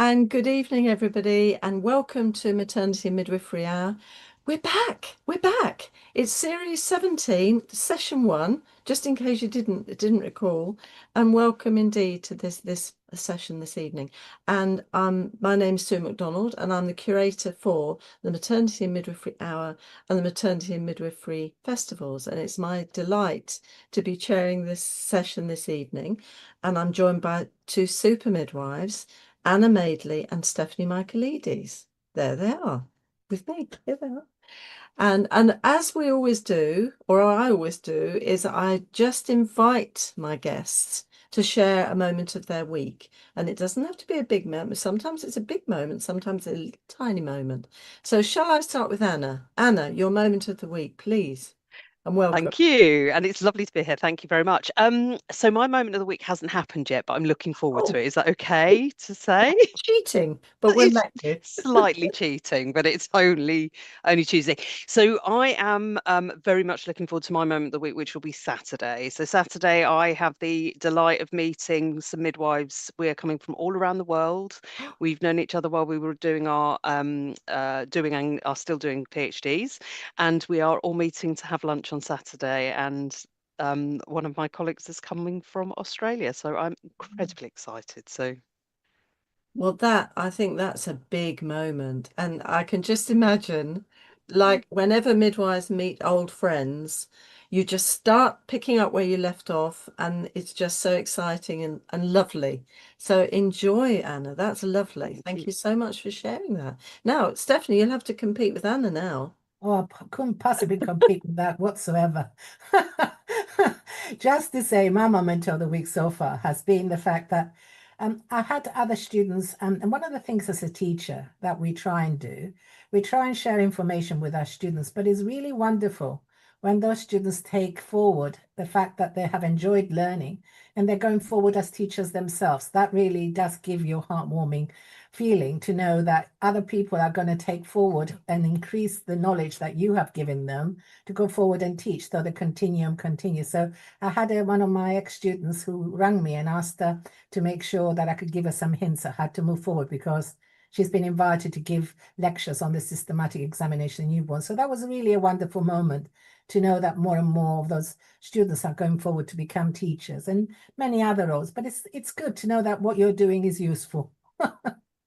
And good evening, everybody, and welcome to Maternity and Midwifery Hour. We're back. We're back. It's series 17, session one, just in case you didn't recall. And welcome indeed to this session this evening. And my name's Sue MacDonald, and I'm the curator for the Maternity and Midwifery Hour and the Maternity and Midwifery Festivals. And it's my delight to be chairing this session this evening. And I'm joined by two super midwives. Anna Madeley and Stephanie Michaelides. There they are with me. Here they are. And as we always do, or I always do, is I just invite my guests to share a moment of their week. And it doesn't have to be a big moment. Sometimes it's a big moment, sometimes a tiny moment. So shall I start with Anna? Anna, your moment of the week, please. And welcome. Thank you. And it's lovely to be here. Thank you very much. So my moment of the week hasn't happened yet, but I'm looking forward to Oh, it. Is that okay to say? cheating, but we'll It's let you. slightly cheating, but it's only Tuesday. So I am very much looking forward to my moment of the week, which will be Saturday. So Saturday, I have the delight of meeting some midwives. We're coming from all around the world. We've known each other while we were doing our doing and are still doing PhDs, and we are all meeting to have lunch on Saturday. And one of my colleagues is coming from Australia, so I'm incredibly excited. So. Well, that I think that's a big moment. And I can just imagine, like, whenever midwives meet old friends, you just start picking up where you left off, and it's just so exciting and lovely. So enjoy, Anna. That's lovely. Thank Thank you. you so much for sharing that. Now, Stephanie, you'll have to compete with Anna now. Oh, I couldn't possibly compete with that whatsoever. Just to say, my moment of the week so far has been the fact that I've had other students, and one of the things as a teacher that we try and do, we try and share information with our students, but it's really wonderful when those students take forward the fact that they have enjoyed learning and they're going forward as teachers themselves. That really does give you a heartwarming feeling to know that other people are going to take forward and increase the knowledge that you have given them to go forward and teach so the continuum continues. So I had one of my ex-students who rang me and asked her to make sure that I could give her some hints on how to move forward because she's been invited to give lectures on the systematic examination of newborns. So that was really a wonderful moment to know that more and more of those students are going forward to become teachers and many other roles. But it's good to know that what you're doing is useful.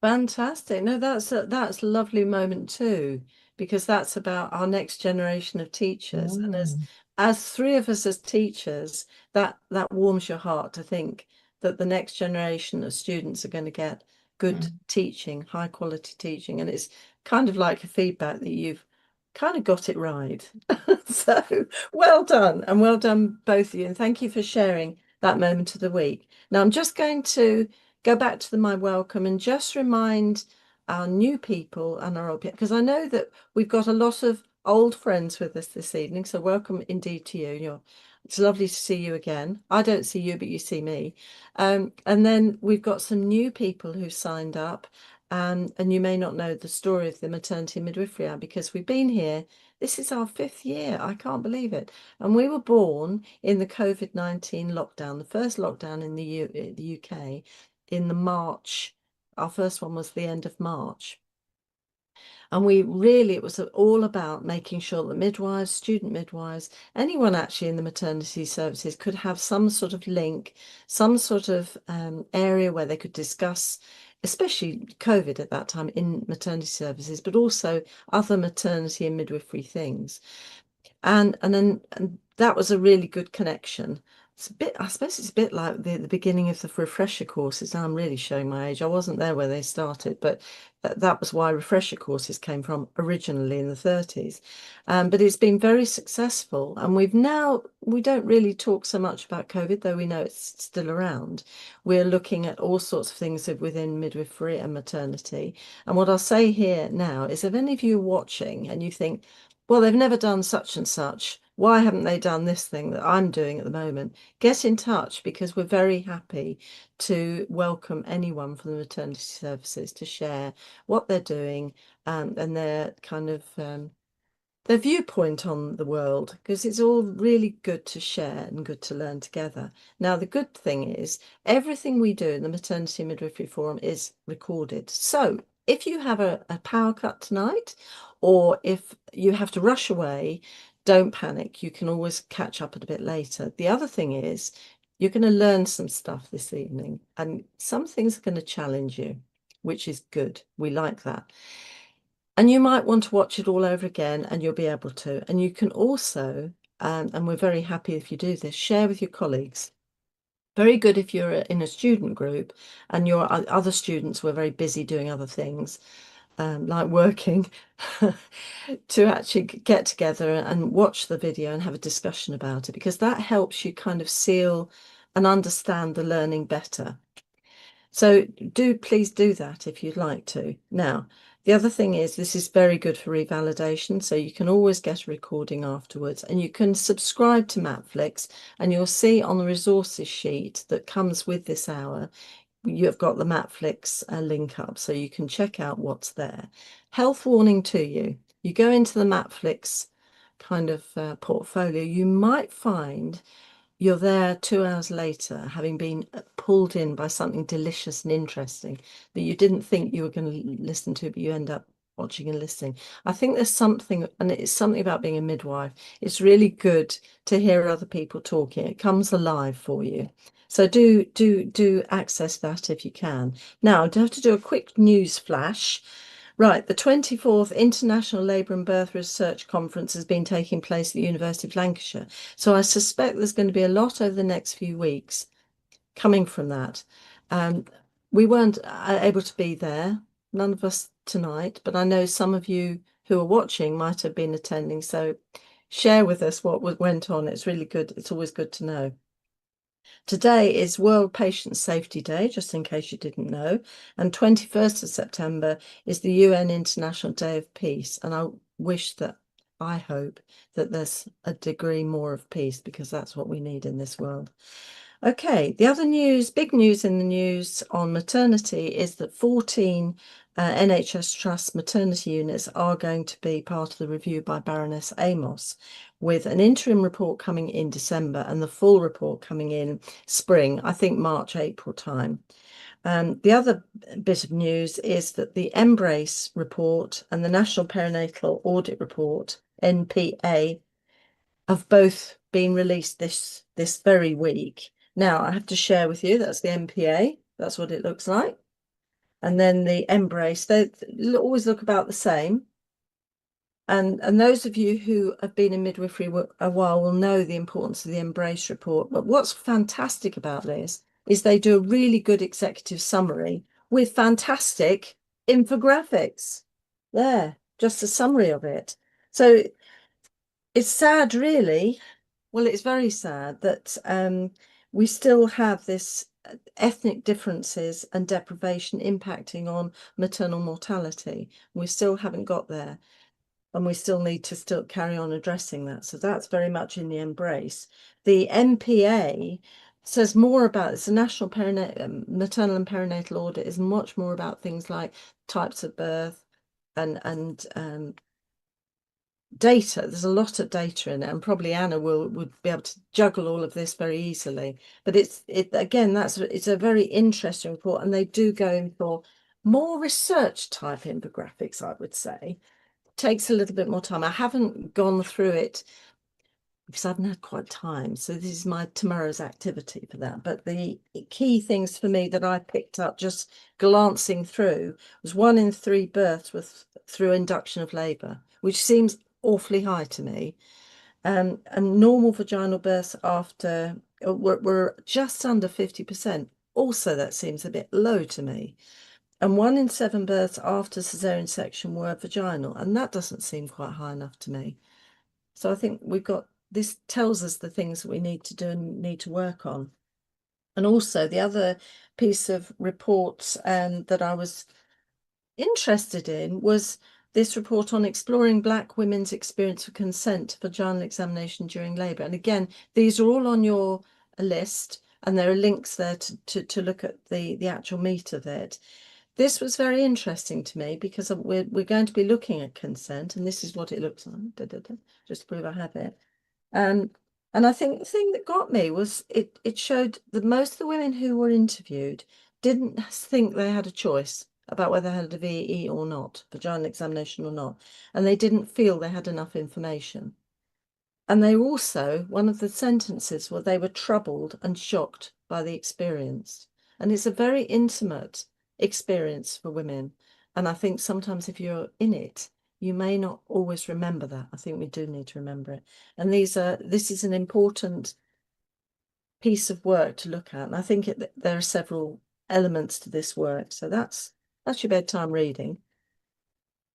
Fantastic. No, that's a lovely moment too, because that's about our next generation of teachers. And Mm, as three of us as teachers, that warms your heart to think that the next generation of students are going to get good mm. teaching, high quality teaching. And it's kind of like a feedback that you've kind of got it right. So well done, and well done both of you. And thank you for sharing that moment of the week. Now I'm just going to go back to my welcome and just remind our new people and our old people, because I know that we've got a lot of old friends with us this evening. So welcome indeed to you. It's lovely to see you again. I don't see you, but you see me. And then we've got some new people who signed up. And you may not know the story of the Maternity and Midwifery Hour because we've been here. This is our fifth year. I can't believe it. And we were born in the COVID-19 lockdown, the first lockdown in the UK in the March. Our first one was the end of March. And it was all about making sure that midwives, student midwives, anyone actually in the maternity services could have some sort of link, some sort of area where they could discuss, especially COVID at that time in maternity services, but also other maternity and midwifery things. And that was a really good connection. It's a bit, I suppose it's a bit like the beginning of the refresher courses. Now I'm really showing my age. I wasn't there where they started, but that was why refresher courses came from originally in the 30s. But it's been very successful. And we don't really talk so much about COVID, though we know it's still around. We're looking at all sorts of things within midwifery and maternity. And what I'll say here now is if any of you are watching and you think, well, they've never done such and such. Why haven't they done this thing that I'm doing at the moment? Get in touch because we're very happy to welcome anyone from the maternity services to share what they're doing and their kind of their viewpoint on the world, because it's all really good to share and good to learn together. Now, the good thing is everything we do in the Maternity and Midwifery Forum is recorded. So if you have a power cut tonight, or if you have to rush away, don't panic. You can always catch up a bit later. The other thing is you're going to learn some stuff this evening, and some things are going to challenge you, which is good. We like that. And you might want to watch it all over again, and you'll be able to. And you can also, and we're very happy if you do this, share with your colleagues. Very good if you're in a student group and your other students were very busy doing other things, like working, to actually get together and watch the video and have a discussion about it, because that helps you kind of seal and understand the learning better. So please do that if you'd like to. Now, the other thing is this is very good for revalidation, so you can always get a recording afterwards, and you can subscribe to Matflix, and you'll see on the resources sheet that comes with this hour, you've got the Matflix link up, so you can check out what's there. Health warning to you. You go into the Matflix kind of portfolio, you might find you're there 2 hours later, having been pulled in by something delicious and interesting that you didn't think you were going to listen to, but you end up watching and listening. I think there's something, and it's something about being a midwife. It's really good to hear other people talking. It comes alive for you. So do access that if you can. Now, I do have to do a quick news flash. Right, the 24th International Labour and Birth Research Conference has been taking place at the University of Lancashire. So I suspect there's going to be a lot over the next few weeks coming from that. We weren't able to be there, none of us tonight, but I know some of you who are watching might have been attending. So share with us what went on. It's really good. It's always good to know. Today is World Patient Safety Day, just in case you didn't know, and 21st of September is the UN International Day of Peace, and I hope that there's a degree more of peace, because that's what we need in this world. Okay, the other news, big news in the news on maternity is that 14 NHS Trust maternity units are going to be part of the review by Baroness Amos, with an interim report coming in December and the full report coming in spring, I think March, April time. The other bit of news is that the Embrace report and the National Perinatal Audit Report, NPA, have both been released this very week. Now, I have to share with you, that's the NPA, that's what it looks like. And then the Embrace, they always look about the same. And those of you who have been in midwifery a while will know the importance of the Embrace report. But what's fantastic about this is they do a really good executive summary with fantastic infographics. There, just a summary of it. So it's sad, really. Well, it's very sad that we still have this ethnic differences and deprivation impacting on maternal mortality. We still haven't got there, and we still need to still carry on addressing that. So that's very much in the Embrace. The NPA says more about, it's a national maternal and perinatal audit, is much more about things like types of birth and data. There's a lot of data in it, and probably Anna would be able to juggle all of this very easily. But it's a very interesting report, and they do go in for more research type infographics, I would say. Takes a little bit more time. I haven't gone through it because I haven't had quite time. So this is my tomorrow's activity for that. But the key things for me that I picked up just glancing through was 1 in 3 births was through induction of labour, which seems awfully high to me. And normal vaginal births after were just under 50%. Also, that seems a bit low to me. And 1 in 7 births after cesarean section were vaginal, and that doesn't seem quite high enough to me. So I think this tells us the things that we need to do and need to work on. And also the other piece of reports that I was interested in was this report on exploring Black women's experience of consent to vaginal examination during labour. And again, these are all on your list, and there are links there to look at the actual meat of it. this was very interesting to me because we're going to be looking at consent, and this is what it looks like. Just to prove I have it. And I think the thing that got me was it showed that most of the women who were interviewed didn't think they had a choice about whether they had a VE or not, vaginal examination or not, and they didn't feel they had enough information. And they also, one of the sentences were they were troubled and shocked by the experience. And it's a very intimate experience for women. And I think sometimes if you're in it, you may not always remember that. I think we do need to remember it. And this is an important piece of work to look at. And I think there are several elements to this work. So that's your bedtime reading.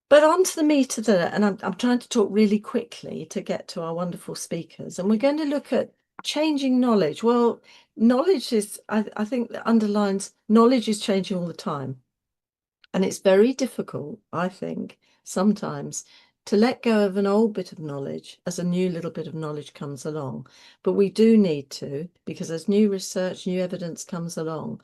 But on to the meat of and I'm trying to talk really quickly to get to our wonderful speakers. And we're going to look at changing knowledge. Well, knowledge is, I think that underlines knowledge is changing all the time. And it's very difficult, I think, sometimes to let go of an old bit of knowledge as a new little bit of knowledge comes along. But we do need to, because as new research, new evidence comes along,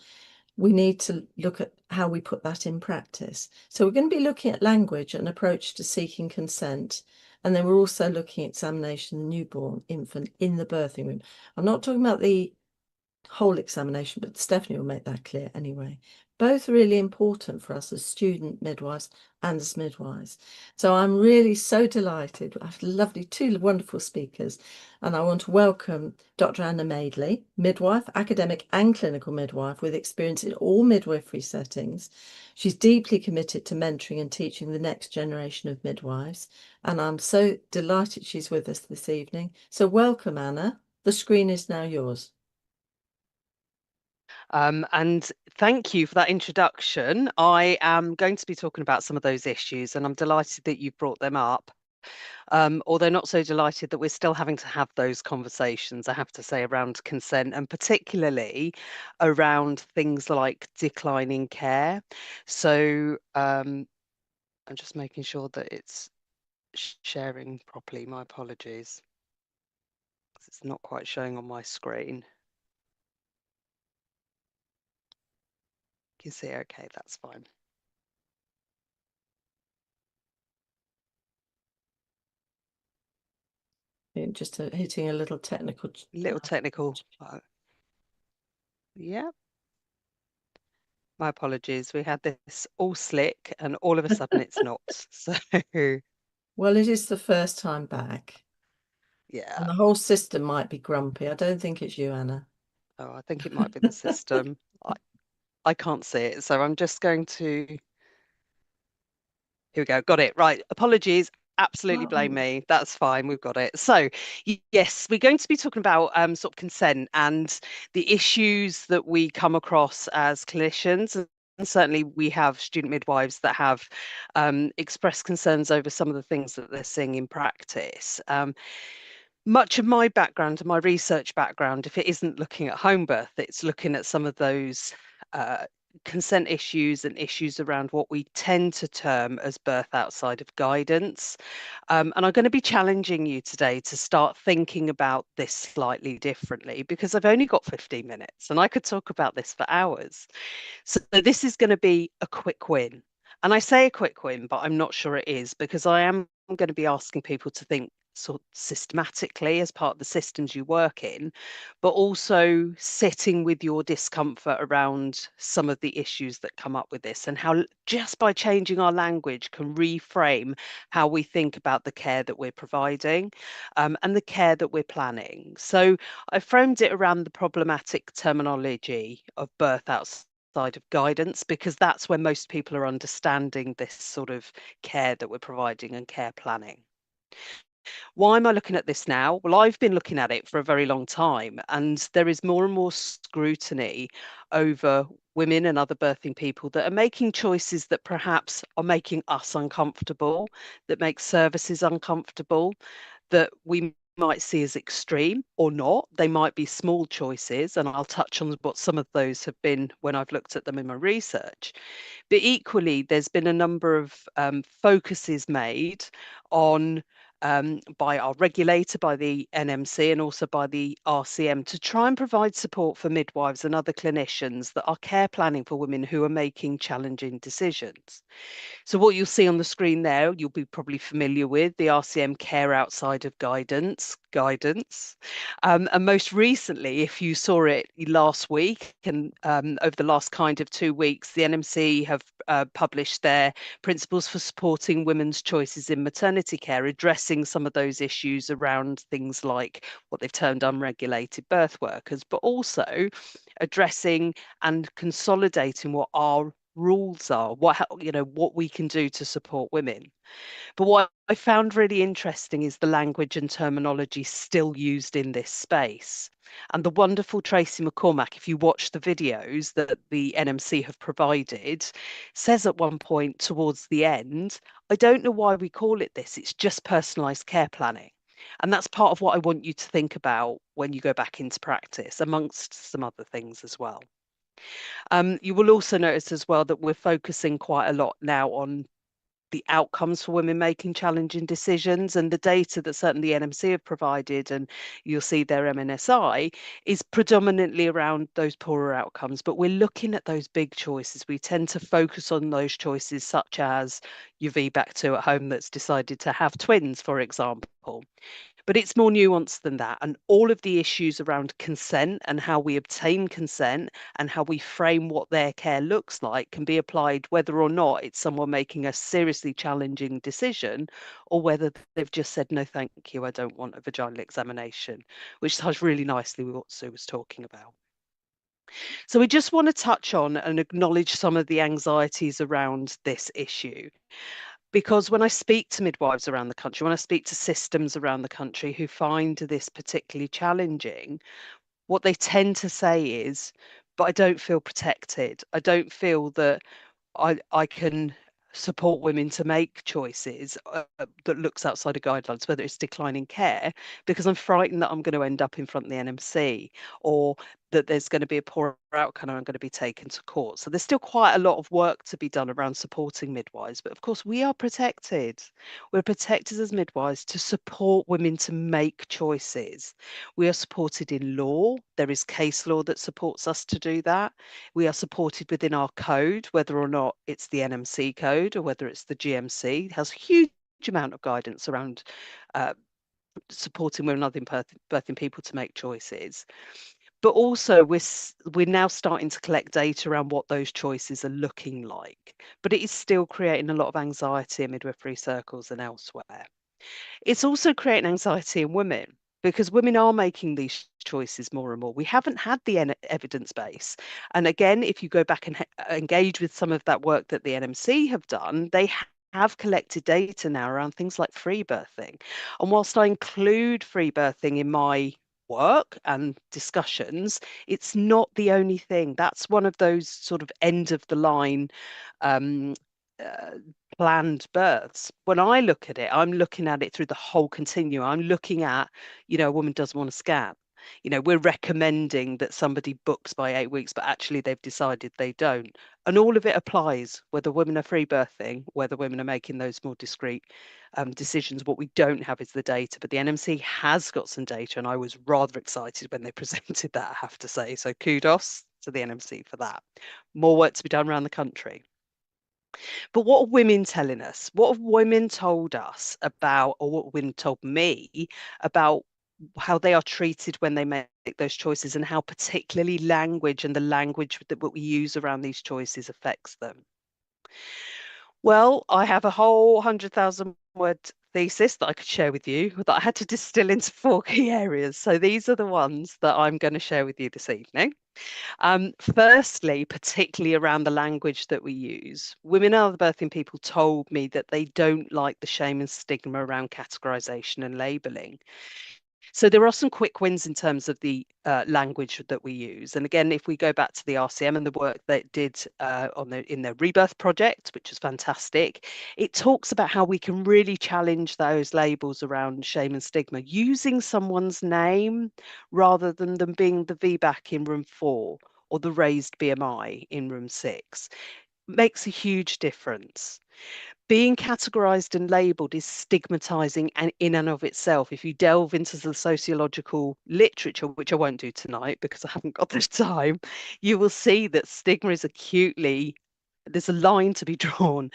we need to look at how we put that in practice. So we're going to be looking at language and approach to seeking consent. And then we're also looking at examination of the newborn infant in the birthing room. I'm not talking about the whole examination, but Stephanie will make that clear anyway. Both really important for us as student midwives and as midwives. So I'm really so delighted. I have two wonderful speakers, and I want to welcome Dr. Anna Madeley, midwife, academic and clinical midwife with experience in all midwifery settings. She's deeply committed to mentoring and teaching the next generation of midwives, and I'm so delighted she's with us this evening. So welcome, Anna. The screen is now yours. And thank you for that introduction. I am going to be talking about some of those issues, and I'm delighted that you brought them up. Although not so delighted that we're still having to have those conversations, I have to say, around consent, and particularly around things like declining care. So I'm just making sure that it's sharing properly. My apologies. It's not quite showing on my screen. You can see, okay, that's fine. Just hitting a little technical. Yeah. My apologies. We had this all slick and all of a sudden it's not. So well, it is the first time back. Yeah. And the whole system might be grumpy. I don't think it's you, Anna. Oh, I think it might be the system. I can't see it. So I'm just going to. Here we go. Got it. Right. Apologies. Absolutely blame me. That's fine. We've got it. So yes, we're going to be talking about sort of consent and the issues that we come across as clinicians. And certainly we have student midwives that have expressed concerns over some of the things that they're seeing in practice. Much of my background and my research background, if it isn't looking at home birth, it's looking at some of those consent issues and issues around what we tend to term as birth outside of guidance. And I'm going to be challenging you today to start thinking about this slightly differently, because I've only got 15 minutes and I could talk about this for hours. So this is going to be a quick win. And I say a quick win, but I'm not sure it is, because I am going to be asking people to think sort of systematically as part of the systems you work in, but also sitting with your discomfort around some of the issues that come up with this, and how just by changing our language can reframe how we think about the care that we're providing and the care that we're planning. So I framed it around the problematic terminology of birth outside of guidance, because that's where most people are understanding this sort of care that we're providing and care planning. Why am I looking at this now? Well, I've been looking at it for a very long time, and there is more and more scrutiny over women and other birthing people that are making choices that perhaps are making us uncomfortable, that make services uncomfortable, that we might see as extreme or not. They might be small choices, and I'll touch on what some of those have been when I've looked at them in my research. But equally, there's been a number of focuses made on by our regulator, by the NMC, and also by the RCM to try and provide support for midwives and other clinicians that are care planning for women who are making challenging decisions. So what you'll see on the screen there, you'll be probably familiar with the RCM Care Outside of Guidance. And most recently, if you saw it last week and over the last kind of 2 weeks, the NMC have published their principles for supporting women's choices in maternity care, addressing some of those issues around things like what they've termed unregulated birth workers, but also addressing and consolidating what our rules are, what we can do to support women. But what I found really interesting is the language and terminology still used in this space. And the wonderful Tracy McCormack, if you watch the videos that the NMC have provided, says at one point towards the end, I don't know why we call it this, it's just personalised care planning. And that's part of what I want you to think about when you go back into practice, amongst some other things as well. You will also notice as well that we're focusing quite a lot now on the outcomes for women making challenging decisions, and the data that certainly the NMC have provided, and you'll see their MNSI, is predominantly around those poorer outcomes. But we're looking at those big choices. We tend to focus on those choices such as your VBAC 2 at home that's decided to have twins, for example. But it's more nuanced than that. And all of the issues around consent and how we obtain consent and how we frame what their care looks like can be applied whether or not it's someone making a seriously challenging decision or whether they've just said, no, thank you, I don't want a vaginal examination, which ties really nicely with what Sue was talking about. So we just want to touch on and acknowledge some of the anxieties around this issue. Because when I speak to midwives around the country, when I speak to systems around the country who find this particularly challenging, what they tend to say is, but I don't feel protected. I don't feel that I can support women to make choices that looks outside of guidelines, whether it's declining care, because I'm frightened that I'm going to end up in front of the NMC, or that there's going to be a poor outcome and I'm going to be taken to court. So there's still quite a lot of work to be done around supporting midwives. But of course, we are protected. We're protected as midwives to support women to make choices. We are supported in law. There is case law that supports us to do that. We are supported within our code, whether or not it's the NMC code or whether it's the GMC. It has a huge amount of guidance around supporting women and other birthing people to make choices. But also we're now starting to collect data around what those choices are looking like. But it is still creating a lot of anxiety in midwifery circles and elsewhere. It's also creating anxiety in women because women are making these choices more and more. We haven't had the evidence base. And again, if you go back and engage with some of that work that the NMC have done, they have collected data now around things like free birthing. And whilst I include free birthing in my work and discussions, it's not the only thing. That's one of those sort of end of the line planned births. When I look at it, I'm looking at it through the whole continuum. I'm looking at, a woman doesn't want to scan. We're recommending that somebody books by 8 weeks, but actually they've decided they don't. And all of it applies, whether women are free birthing, whether women are making those more discrete decisions. What we don't have is the data, but the NMC has got some data, and I was rather excited when they presented that, I have to say. So kudos to the NMC for that. More work to be done around the country. But what are women telling us? What have women told us about, or what women told me about how they are treated when they make those choices, and how particularly language and the language that we use around these choices affects them? Well, I have a whole 100,000 word thesis that I could share with you that I had to distill into 4 key areas. So these are the ones that I'm going to share with you this evening. Firstly, particularly around the language that we use, women and other birthing people told me that they don't like the shame and stigma around categorization and labeling. So there are some quick wins in terms of the language that we use. And again, if we go back to the RCM and the work they did in their rebirth project, which is fantastic, it talks about how we can really challenge those labels around shame and stigma using someone's name rather than them being the VBAC in room 4 or the raised BMI in room 6. Makes a huge difference. Being categorized and labeled is stigmatizing and in and of itself. If you delve into the sociological literature, which I won't do tonight because I haven't got the time, you will see that stigma is acutely, there's a line to be drawn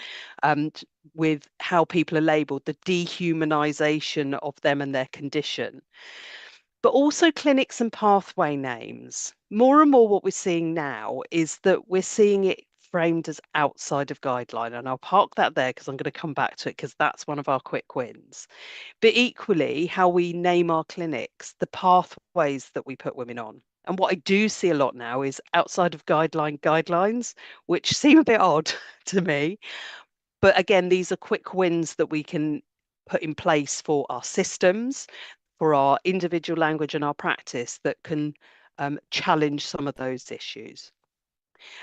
with how people are labeled, the dehumanization of them and their condition. But also clinics and pathway names. More and more what we're seeing now is that we're seeing it framed as outside of guideline. And I'll park that there because I'm going to come back to it because that's one of our quick wins. But equally, how we name our clinics, the pathways that we put women on. And what I do see a lot now is outside of guidelines, which seem a bit odd to me. But again, these are quick wins that we can put in place for our systems, for our individual language and our practice that can challenge some of those issues.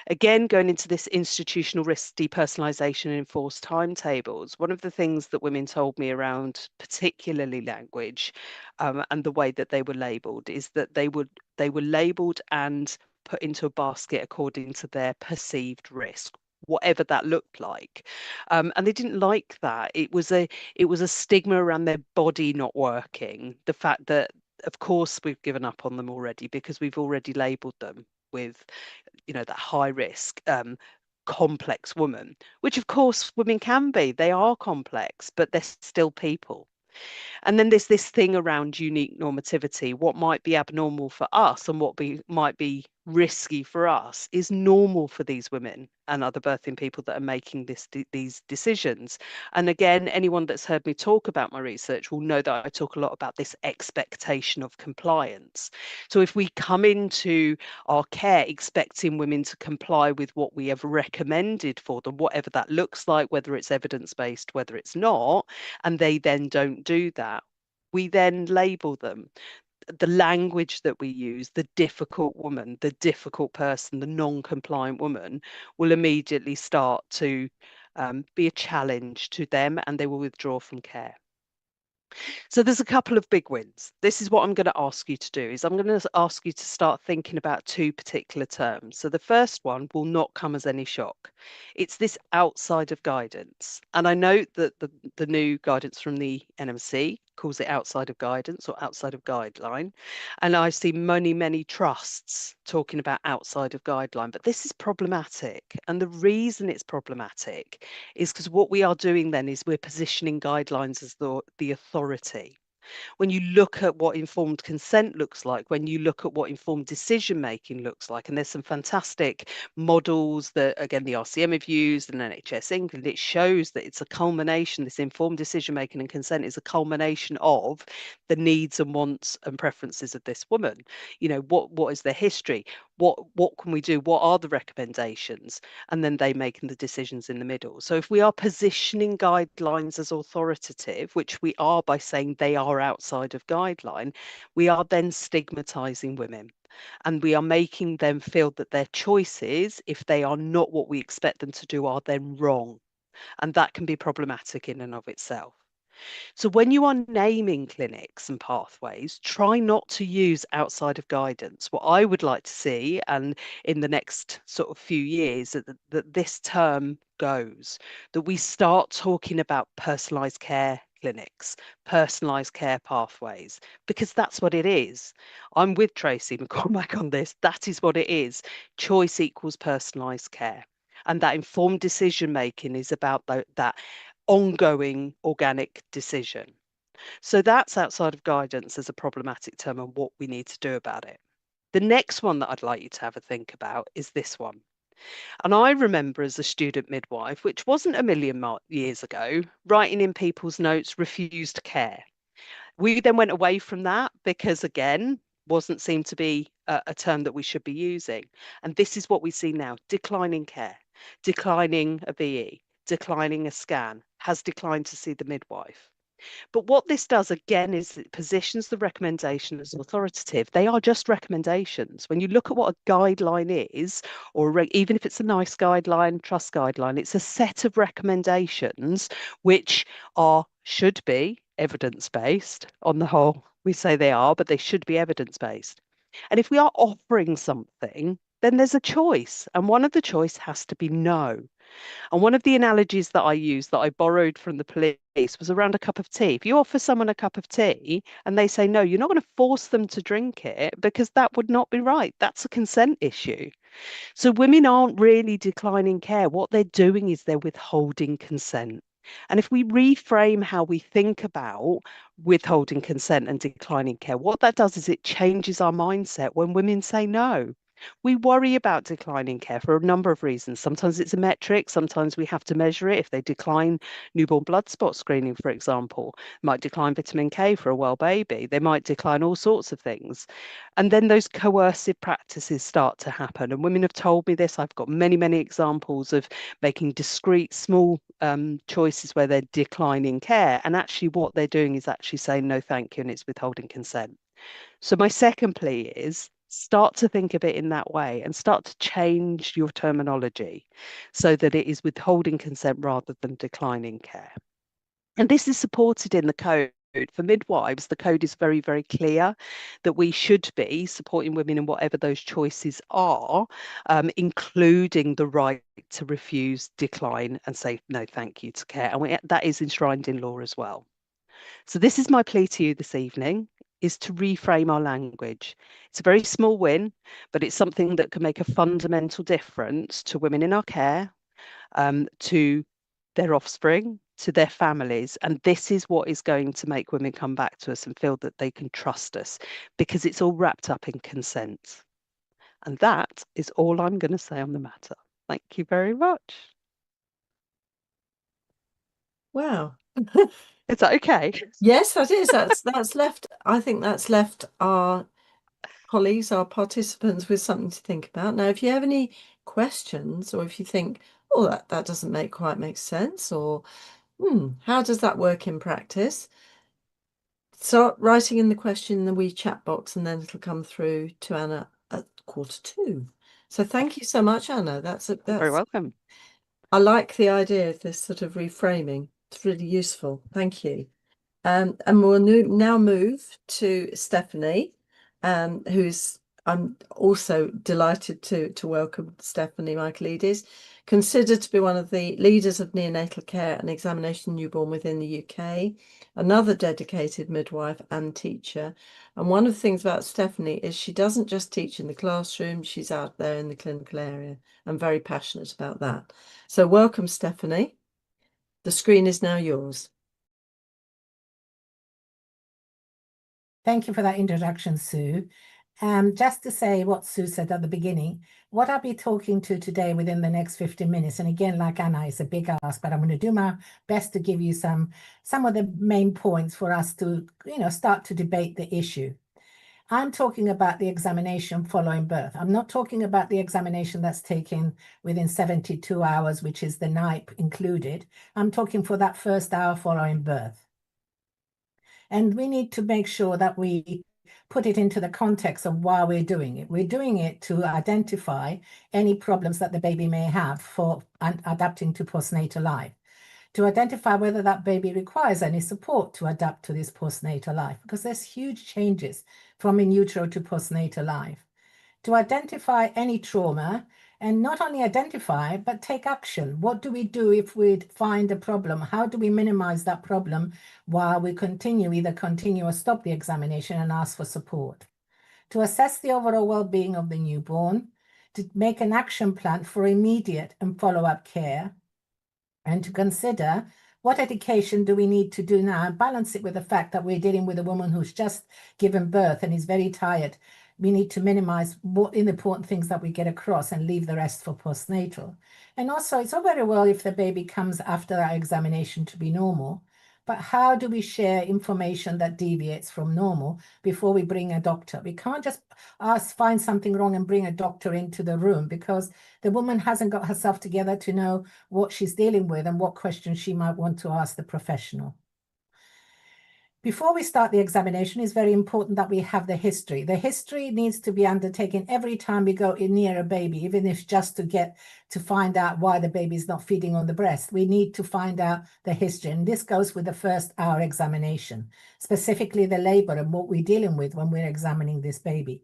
Again, going into this institutional risk depersonalization and enforced timetables, one of the things that women told me around particularly language and the way that they were labeled is that they were labeled and put into a basket according to their perceived risk, whatever that looked like, and they didn't like that. It was a stigma around their body not working, the fact that of course we've given up on them already because we've already labeled them with that high risk complex woman, which of course women can be. They are complex, but they're still people. And then there's this thing around unique normativity. What might be abnormal for us and what might be risky for us is normal for these women and other birthing people that are making these decisions. And again, anyone that's heard me talk about my research will know that I talk a lot about this expectation of compliance. So if we come into our care expecting women to comply with what we have recommended for them, whatever that looks like, whether it's evidence-based, whether it's not, and they then don't do that, we then label them. The language that we use, the difficult woman, the difficult person, the non-compliant woman, will immediately start to be a challenge to them and they will withdraw from care. So there's a couple of big wins. This is what I'm going to ask you to do, is I'm going to ask you to start thinking about two particular terms. So the first one will not come as any shock. It's this outside of guidance. And I note that the new guidance from the NMC calls it outside of guidance or outside of guideline. And I see many trusts talking about outside of guideline, but this is problematic. And the reason it's problematic is because what we are doing then is we're positioning guidelines as the authority. When you look at what informed consent looks like, when you look at what informed decision making looks like, and there's some fantastic models that, again, the RCM have used and NHS England, it shows that it's a culmination, this informed decision making and consent is a culmination of the needs and wants and preferences of this woman. What is their history? What can we do? What are the recommendations? And then they making the decisions in the middle. So if we are positioning guidelines as authoritative, which we are by saying they are outside of guideline, we are then stigmatizing women. And we are making them feel that their choices, if they are not what we expect them to do, are then wrong. And that can be problematic in and of itself. So when you are naming clinics and pathways, try not to use outside of guidance. What I would like to see, and in the next sort of few years, that this term goes, that we start talking about personalised care clinics, personalised care pathways, because that's what it is. I'm with Tracy McCormack on this. That is what it is. Choice equals personalised care. And that informed decision making is about that ongoing organic decision. So that's outside of guidance as a problematic term and what we need to do about it. The next one that I'd like you to have a think about is this one. And I remember as a student midwife, which wasn't a million years ago, writing in people's notes, refused care. We then went away from that because, again, wasn't seen to be a term that we should be using. And this is what we see now: declining care, declining a VE, declining a scan, has declined to see the midwife. But what this does again is it positions the recommendation as authoritative. They are just recommendations. When you look at what a guideline is, or even if it's a NICE guideline, trust guideline, it's a set of recommendations which should be evidence-based. On the whole, we say they are, but they should be evidence-based. And if we are offering something, then there's a choice. And one of the choice has to be no. And one of the analogies that I used that I borrowed from the police was around a cup of tea. If you offer someone a cup of tea and they say no, you're not going to force them to drink it, because that would not be right. That's a consent issue. So women aren't really declining care. What they're doing is they're withholding consent. And if we reframe how we think about withholding consent and declining care, what that does is it changes our mindset when women say no. We worry about declining care for a number of reasons. Sometimes it's a metric, sometimes we have to measure it. If they decline newborn blood spot screening, for example, might decline vitamin K for a well baby, they might decline all sorts of things. And then those coercive practices start to happen. And women have told me this. I've got many, many examples of making discrete, small choices where they're declining care. And actually, what they're doing is actually saying no, thank you, and it's withholding consent. So, my second plea is start to think of it in that way and start to change your terminology so that it is withholding consent rather than declining care. And this is supported in the code. For midwives, the code is very, very clear that we should be supporting women in whatever those choices are, including the right to refuse, decline, and say no, thank you to care. And that is enshrined in law as well. So this is my plea to you this evening, is to reframe our language. It's a very small win, but it's something that can make a fundamental difference to women in our care, to their offspring, to their families. And this is what is going to make women come back to us and feel that they can trust us, because it's all wrapped up in consent. And that is all I'm going to say on the matter. Thank you very much. Wow. Is that okay? Yes, that is. That's left. I think that's left our colleagues, our participants, with something to think about. Now, if you have any questions, or if you think, oh, that doesn't quite make sense, or how does that work in practice? Start writing in the question in the wee chat box, and then it'll come through to Anna at 2:45. So thank you so much, Anna. That's Very welcome. I like the idea of this sort of reframing. It's really useful. Thank you. And we'll now move to Stephanie, who's, I'm also delighted to welcome Stephanie Michaelides, considered to be one of the leaders of neonatal care and examination newborn within the UK, another dedicated midwife and teacher. And one of the things about Stephanie is she doesn't just teach in the classroom, she's out there in the clinical area. I'm very passionate about that. So welcome, Stephanie. The screen is now yours. Thank you for that introduction, Sue. Just to say what Sue said at the beginning, what I'll be talking to today within the next 15 minutes, and again, like Anna, it's a big ask, but I'm going to do my best to give you some of the main points for us to, start to debate the issue. I'm talking about the examination following birth. I'm not talking about the examination that's taken within 72 hours, which is the night included. I'm talking for that first hour following birth. And we need to make sure that we put it into the context of why we're doing it. We're doing it to identify any problems that the baby may have for adapting to postnatal life, to identify whether that baby requires any support to adapt to this postnatal life, because there's huge changes from in utero to postnatal life, to identify any trauma, and not only identify, but take action. What do we do if we find a problem? How do we minimize that problem while we either continue or stop the examination and ask for support? To assess the overall well-being of the newborn, to make an action plan for immediate and follow-up care, and to consider what education do we need to do now and balance it with the fact that we're dealing with a woman who's just given birth and is very tired. We need to minimize what important things that we get across and leave the rest for postnatal. And also, it's all very well if the baby comes after our examination to be normal, but how do we share information that deviates from normal before we bring a doctor? We can't just find something wrong and bring a doctor into the room, because the woman hasn't got herself together to know what she's dealing with and what questions she might want to ask the professional. Before we start the examination, it's very important that we have the history. The history needs to be undertaken every time we go near a baby, even if just to find out why the baby is not feeding on the breast. We need to find out the history. And this goes with the first hour examination, specifically the labor and what we're dealing with when we're examining this baby.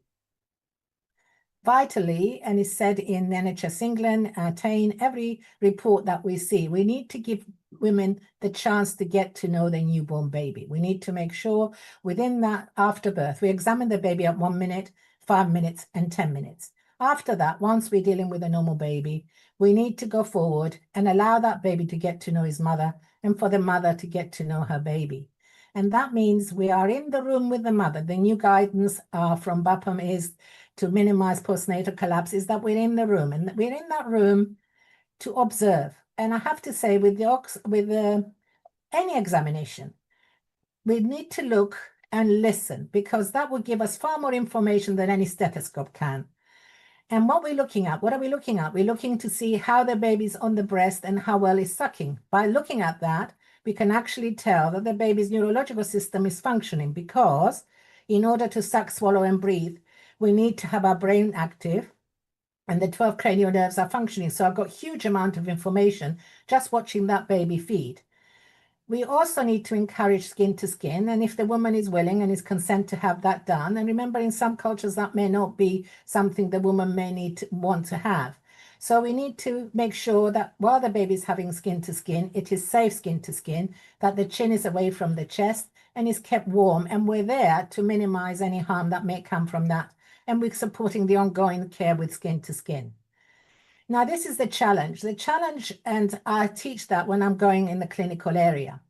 vitally, and is said in NHS England, TAIN, every report that we see, we need to give women the chance to get to know their newborn baby. We need to make sure within that after birth, we examine the baby at 1 minute, 5 minutes, and 10 minutes. After that, once we're dealing with a normal baby, we need to go forward and allow that baby to get to know his mother and for the mother to get to know her baby. And that means we are in the room with the mother. The new guidance from BAPAM is to minimize postnatal collapse, is that we're in the room, and we're in that room to observe. And I have to say, with any examination, we need to look and listen, because that will give us far more information than any stethoscope can. And what we're looking at, what are we looking at? We're looking to see how the baby's on the breast and how well it's sucking. By looking at that, we can actually tell that the baby's neurological system is functioning, because in order to suck, swallow, and breathe, we need to have our brain active and the 12 cranial nerves are functioning. So I've got huge amount of information just watching that baby feed. We also need to encourage skin to skin, and if the woman is willing and is consent to have that done, and remember, in some cultures that may not be something the woman may want to have. So we need to make sure that while the baby is having skin to skin, it is safe skin to skin, that the chin is away from the chest and is kept warm, and we're there to minimize any harm that may come from that. And we're supporting the ongoing care with skin to skin. Now, this is the challenge. And I teach that when I'm going in the clinical area.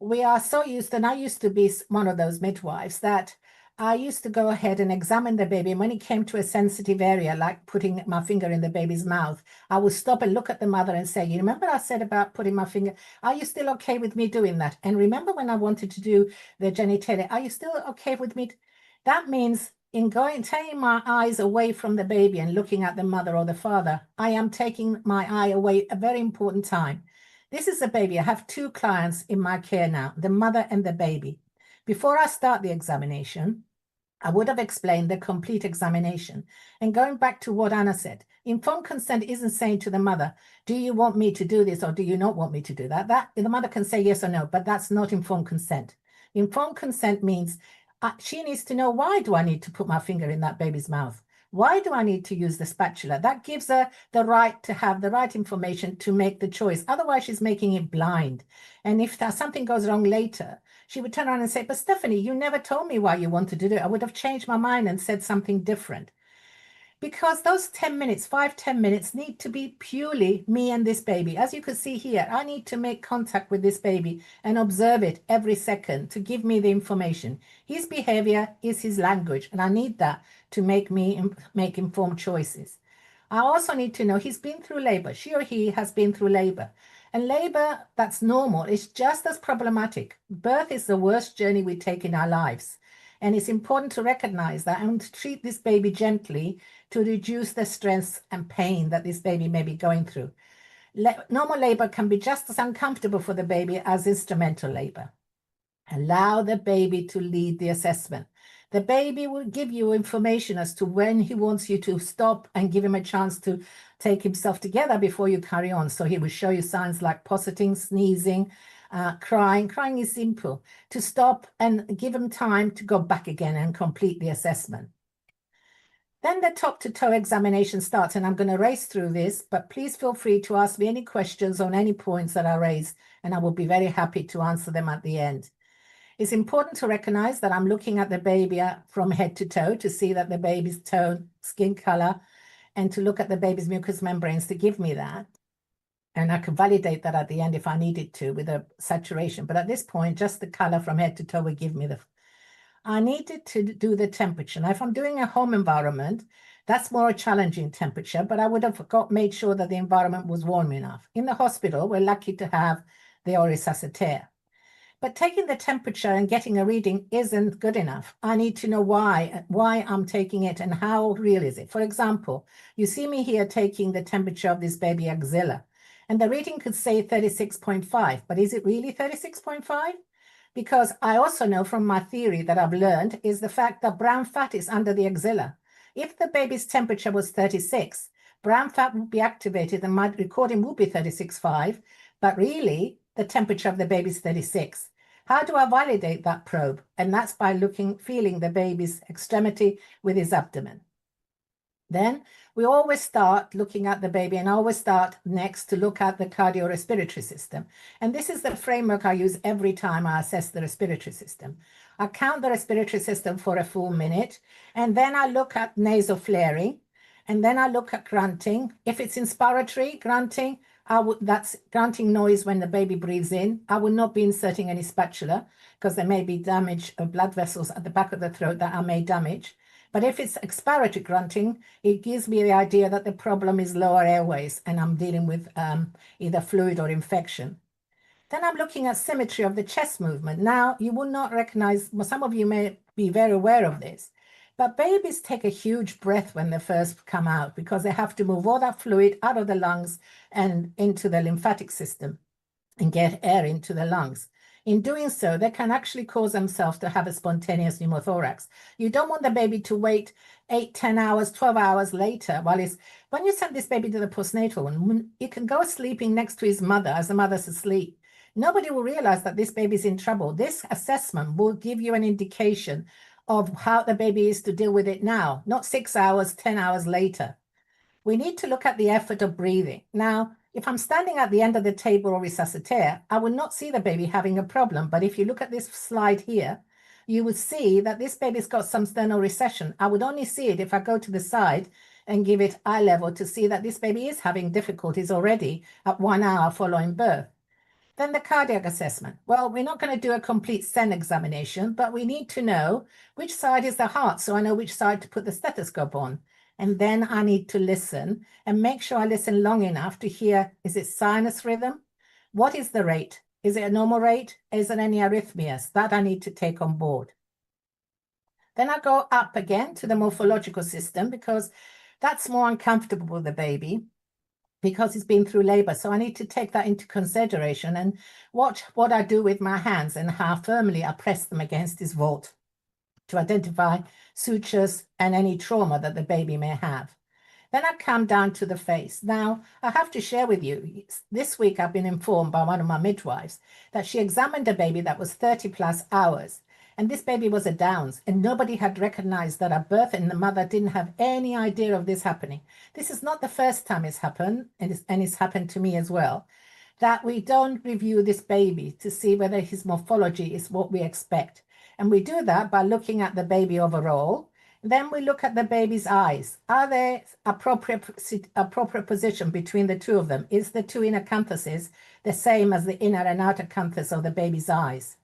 We are so used, and I used to be one of those midwives, that I used to go ahead and examine the baby. And when it came to a sensitive area, like putting my finger in the baby's mouth, I would stop and look at the mother and say, you remember I said about putting my finger? Are you still okay with me doing that? And remember when I wanted to do the genitalia, are you still okay with me? That means in taking my eyes away from the baby and looking at the mother or the father, I am taking my eye away a very important time. This is a baby. I have 2 clients in my care now, the mother and the baby. Before I start the examination, I would have explained the complete examination. And going back to what Anna said, informed consent isn't saying to the mother, do you want me to do this or do you not want me to do that? The mother can say yes or no, but that's not informed consent. Informed consent means she needs to know, why do I need to put my finger in that baby's mouth? Why do I need to use the spatula? That gives her the right to have the right information to make the choice. Otherwise, she's making it blind. And if something goes wrong later, she would turn around and say, but Stephanie, you never told me why you wanted to do it. I would have changed my mind and said something different. Because those 10 minutes, 5-10 minutes need to be purely me and this baby. As you can see here, I need to make contact with this baby and observe it every second to give me the information. His behavior is his language, and I need that to make me make informed choices. I also need to know he's been through labor. She or he has been through labor. And labor, that's normal. It's just as problematic. Birth is the worst journey we take in our lives. And it's important to recognize that and to treat this baby gently to reduce the stress and pain that this baby may be going through. Normal labor can be just as uncomfortable for the baby as instrumental labor. Allow the baby to lead the assessment. The baby will give you information as to when he wants you to stop and give him a chance to take himself together before you carry on. So he will show you signs like positing, sneezing, crying. Crying is simple. To stop and give him time to go back again and complete the assessment. Then the top to toe examination starts, and I'm going to race through this, but please feel free to ask me any questions on any points that I raised, and I will be very happy to answer them at the end. It's important to recognize that I'm looking at the baby from head to toe to see that the baby's tone, skin color, and to look at the baby's mucous membranes to give me that. And I can validate that at the end if I needed to with a saturation. But at this point, just the color from head to toe would give me I needed to do the temperature. Now, if I'm doing a home environment, that's more a challenging temperature, but I would have made sure that the environment was warm enough. In the hospital, we're lucky to have the resuscitator. But taking the temperature and getting a reading isn't good enough. I need to know why I'm taking it and how real is it. For example, you see me here taking the temperature of this baby axilla, and the reading could say 36.5, but is it really 36.5? Because I also know from my theory that I've learned is the fact that brown fat is under the axilla. If the baby's temperature was 36, brown fat would be activated and my recording would be 36.5, but really the temperature of the baby is 36. How do I validate that probe? And that's by feeling the baby's extremity with his abdomen. Then we always start looking at the baby, and I always start next to look at the cardiorespiratory system. And this is the framework I use every time I assess the respiratory system. I count the respiratory system for a full minute, and then I look at nasal flaring, and then I look at grunting. If it's inspiratory grunting, that's grunting noise when the baby breathes in. I will not be inserting any spatula because there may be damage of blood vessels at the back of the throat that I may damage. But if it's expiratory grunting, it gives me the idea that the problem is lower airways and I'm dealing with either fluid or infection. Then I'm looking at symmetry of the chest movement. Now, you will not recognize, well, some of you may be very aware of this, but babies take a huge breath when they first come out because they have to move all that fluid out of the lungs and into the lymphatic system and get air into the lungs. In doing so, they can actually cause themselves to have a spontaneous pneumothorax. You don't want the baby to wait 8, 10 hours, 12 hours later. When you send this baby to the postnatal one, you can go sleeping next to his mother as the mother's asleep. Nobody will realize that this baby's in trouble. This assessment will give you an indication of how the baby is to deal with it now, not 6 hours, 10 hours later. We need to look at the effort of breathing. Now, if I'm standing at the end of the table or resuscitator, I will not see the baby having a problem. But if you look at this slide here, you would see that this baby's got some sternal recession. I would only see it if I go to the side and give it eye level to see that this baby is having difficulties already at 1 hour following birth. Then the cardiac assessment. Well, we're not going to do a complete SEN examination, but we need to know which side is the heart so I know which side to put the stethoscope on. And then I need to listen and make sure I listen long enough to hear, is it sinus rhythm? What is the rate? Is it a normal rate? Is there any arrhythmias? That I need to take on board. Then I go up again to the morphological system because that's more uncomfortable with the baby because he's been through labor. So I need to take that into consideration and watch what I do with my hands and how firmly I press them against his vault to identify sutures and any trauma that the baby may have. Then I come down to the face. Now, I have to share with you, this week I've been informed by one of my midwives that she examined a baby that was 30+ hours. And this baby was a Downs, and nobody had recognized that at birth, and the mother didn't have any idea of this happening. This is not the first time it's happened, and it's happened to me as well, that we don't review this baby to see whether his morphology is what we expect. And we do that by looking at the baby overall. Then we look at the baby's eyes. Are they appropriate position between the two of them? Is the two inner canthuses the same as the inner and outer canthus of the baby's eyes?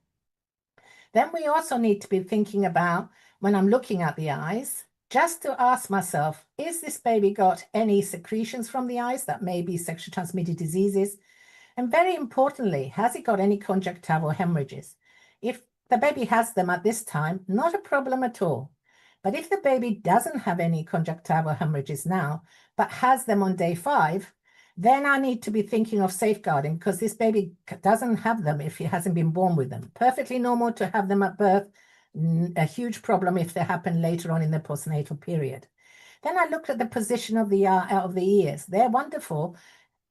Then we also need to be thinking about, when I'm looking at the eyes, just to ask myself, is this baby got any secretions from the eyes that may be sexually transmitted diseases? And very importantly, has it got any conjunctival hemorrhages? If the baby has them at this time, not a problem at all. But if the baby doesn't have any conjunctival hemorrhages now, but has them on day 5, then I need to be thinking of safeguarding because this baby doesn't have them if he hasn't been born with them. Perfectly normal to have them at birth, a huge problem if they happen later on in the postnatal period. Then I looked at the position of the ears. They're wonderful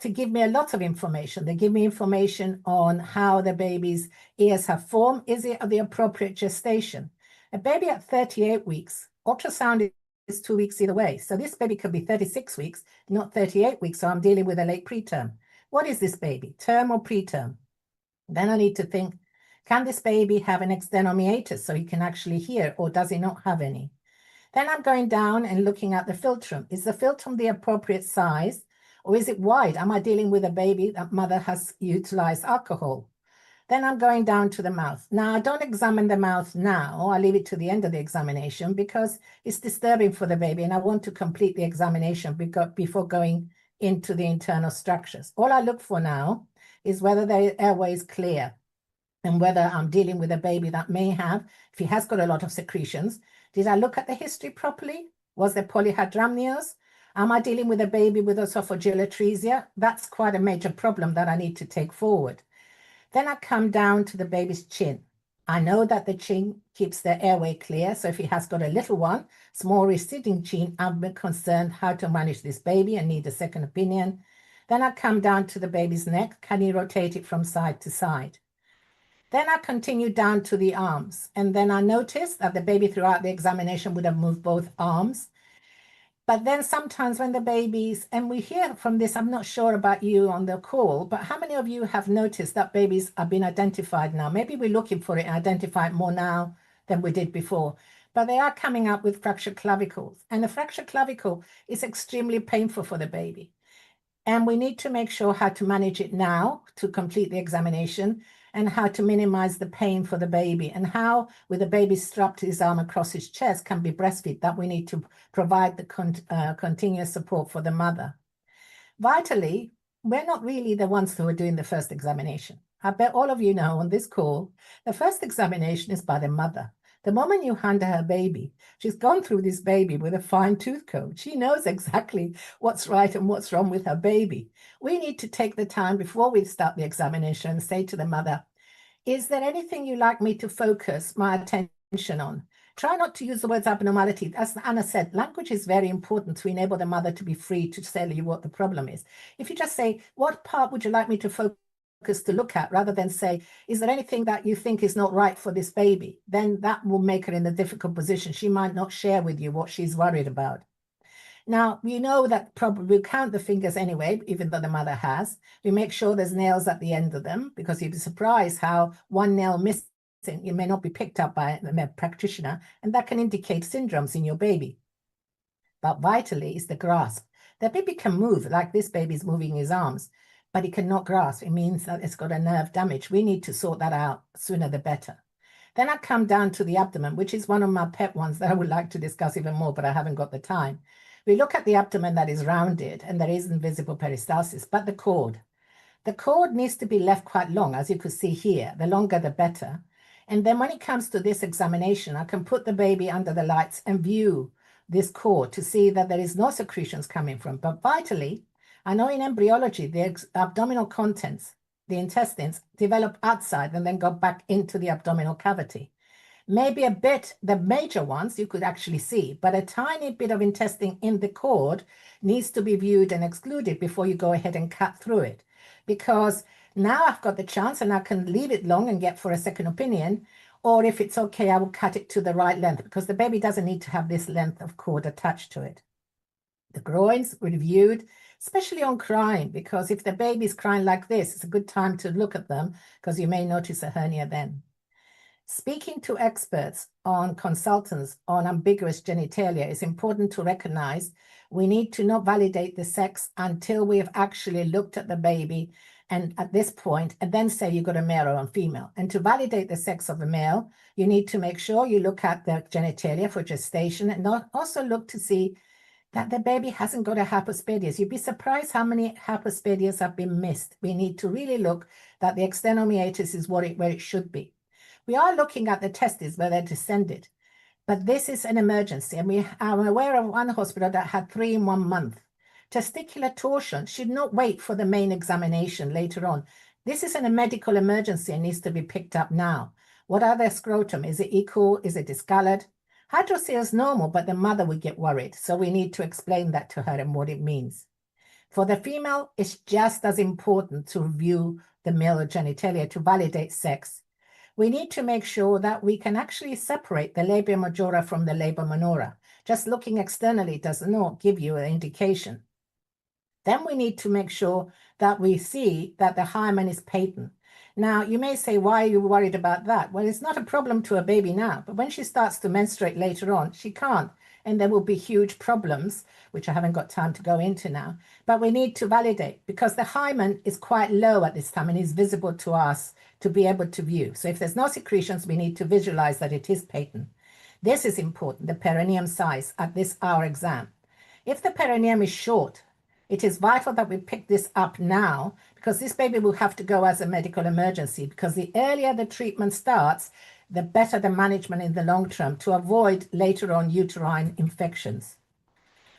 to give me a lot of information. They give me information on how the baby's ears have formed. Is it the appropriate gestation? A baby at 38 weeks, ultrasound is 2 weeks either way. So this baby could be 36 weeks, not 38 weeks. So I'm dealing with a late preterm. What is this baby, term or preterm? Then I need to think, can this baby have an external meatus so he can actually hear, or does he not have any? Then I'm going down and looking at the philtrum. Is the philtrum the appropriate size, or is it wide? Am I dealing with a baby that mother has utilized alcohol? Then I'm going down to the mouth. Now, I don't examine the mouth now. I leave it to the end of the examination because it's disturbing for the baby and I want to complete the examination before going into the internal structures. All I look for now is whether the airway is clear and whether I'm dealing with a baby that may have, if he has got a lot of secretions. Did I look at the history properly? Was there polyhydramnios? Am I dealing with a baby with esophageal atresia? That's quite a major problem that I need to take forward. Then I come down to the baby's chin. I know that the chin keeps the airway clear. So if he has got a little one, small receding chin, I'm concerned how to manage this baby and need a second opinion. Then I come down to the baby's neck. Can he rotate it from side to side? Then I continue down to the arms. And then I noticed that the baby throughout the examination would have moved both arms. But then sometimes when the babies, and we hear from this, I'm not sure about you on the call, but how many of you have noticed that babies are being identified now? Maybe we're looking for it and identify it more now than we did before, but they are coming up with fractured clavicles. And the fractured clavicle is extremely painful for the baby. And we need to make sure how to manage it now to complete the examination, and how to minimize the pain for the baby, and how, with the baby strapped to his arm across his chest, can be breastfeed, that we need to provide the continuous support for the mother. Vitally, we're not really the ones who are doing the first examination. I bet all of you know on this call, the first examination is by the mother. The moment you hand her a baby, she's gone through this baby with a fine tooth comb. She knows exactly what's right and what's wrong with her baby. We need to take the time before we start the examination and say to the mother, is there anything you'd like me to focus my attention on? Try not to use the words abnormality. As Anna said, language is very important to enable the mother to be free to tell you what the problem is. If you just say, what part would you like me to focus to look at, rather than say, is there anything that you think is not right for this baby? Then that will make her in a difficult position. She might not share with you what she's worried about. Now, we know that probably we count the fingers anyway, even though the mother has. We make sure there's nails at the end of them, because you'd be surprised how one nail missing, it may not be picked up by a practitioner, and that can indicate syndromes in your baby. But vitally is the grasp. The baby can move, like this baby's moving his arms, but he cannot grasp. It means that it's got a nerve damage. We need to sort that out sooner the better. Then I come down to the abdomen, which is one of my pet ones that I would like to discuss even more, but I haven't got the time. We look at the abdomen that is rounded and there isn't visible peristalsis, but the cord. The cord needs to be left quite long, as you could see here. The longer, the better. And then when it comes to this examination, I can put the baby under the lights and view this cord to see that there is no secretions coming from. But vitally, I know in embryology, the abdominal contents, the intestines, develop outside and then go back into the abdominal cavity. Maybe a bit, the major ones you could actually see, but a tiny bit of intestine in the cord needs to be viewed and excluded before you go ahead and cut through it. Because now I've got the chance and I can leave it long and get for a second opinion, or if it's okay, I will cut it to the right length, because the baby doesn't need to have this length of cord attached to it. The groins reviewed, especially on crying, because if the baby's crying like this, it's a good time to look at them, because you may notice a hernia then. Speaking to experts on consultants on ambiguous genitalia, it's important to recognize we need to not validate the sex until we have actually looked at the baby, and at this point, and then say you've got a male or a female. And to validate the sex of a male, you need to make sure you look at the genitalia for gestation, and also look to see that the baby hasn't got a hypospadias. You'd be surprised how many hypospadias have been missed. We need to really look that the external meatus is where it should be. We are looking at the testes where they're descended, but this is an emergency. And I'm aware of one hospital that had 3 in 1 month. Testicular torsion should not wait for the main examination later on. This is a medical emergency and needs to be picked up now. What are the scrotum? Is it equal? Is it discolored? Hydrocele is normal, but the mother would get worried. So we need to explain that to her and what it means. For the female, it's just as important to review the male genitalia to validate sex. We need to make sure that we can actually separate the labia majora from the labia minora. Just looking externally does not give you an indication. Then we need to make sure that we see that the hymen is patent. Now, you may say, why are you worried about that? Well, it's not a problem to a baby now, but when she starts to menstruate later on, she can't. And there will be huge problems, which I haven't got time to go into now. But we need to validate, because the hymen is quite low at this time and is visible to us to be able to view. So if there's no secretions, we need to visualize that it is patent. This is important, the perineum size at this hour exam. If the perineum is short, it is vital that we pick this up now, because this baby will have to go as a medical emergency, because the earlier the treatment starts, the better the management in the long term to avoid later on uterine infections.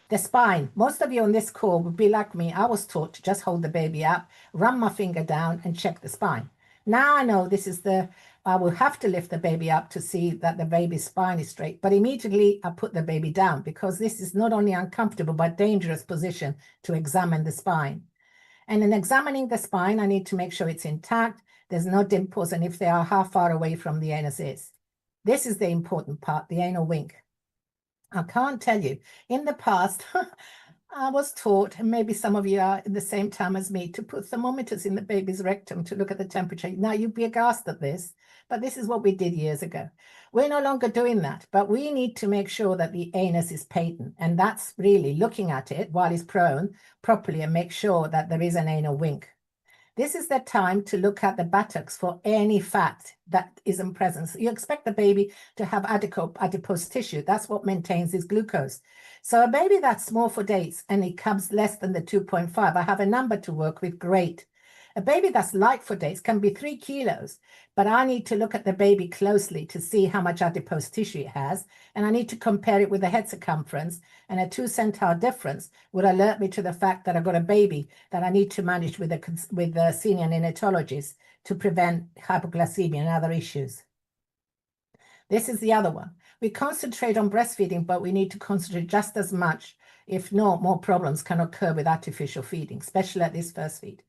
The spine, most of you on this call would be like me. I was taught to just hold the baby up, run my finger down and check the spine. Now I know this is I will have to lift the baby up to see that the baby's spine is straight, but immediately I put the baby down, because this is not only uncomfortable, but dangerous position to examine the spine. And in examining the spine, I need to make sure it's intact, there's no dimples, and if they are, how far away from the anus is. This is the important part, the anal wink. I can't tell you. In the past, I was taught, and maybe some of you are at the same time as me, to put thermometers in the baby's rectum to look at the temperature. Now, you'd be aghast at this, but this is what we did years ago. We're no longer doing that, but we need to make sure that the anus is patent. And that's really looking at it while it's prone properly and make sure that there is an anal wink. This is the time to look at the buttocks for any fat that isn't present. So you expect the baby to have adipose tissue. That's what maintains his glucose. So a baby that's small for dates and it comes less than the 2.5, I have a number to work with, great. A baby that's light for dates can be 3 kilos, but I need to look at the baby closely to see how much adipose tissue it has, and I need to compare it with the head circumference, and a 2 centile difference would alert me to the fact that I've got a baby that I need to manage with the senior neonatologist to prevent hypoglycemia and other issues. This is the other one. We concentrate on breastfeeding, but we need to concentrate just as much, if not more problems can occur with artificial feeding, especially at this first feed.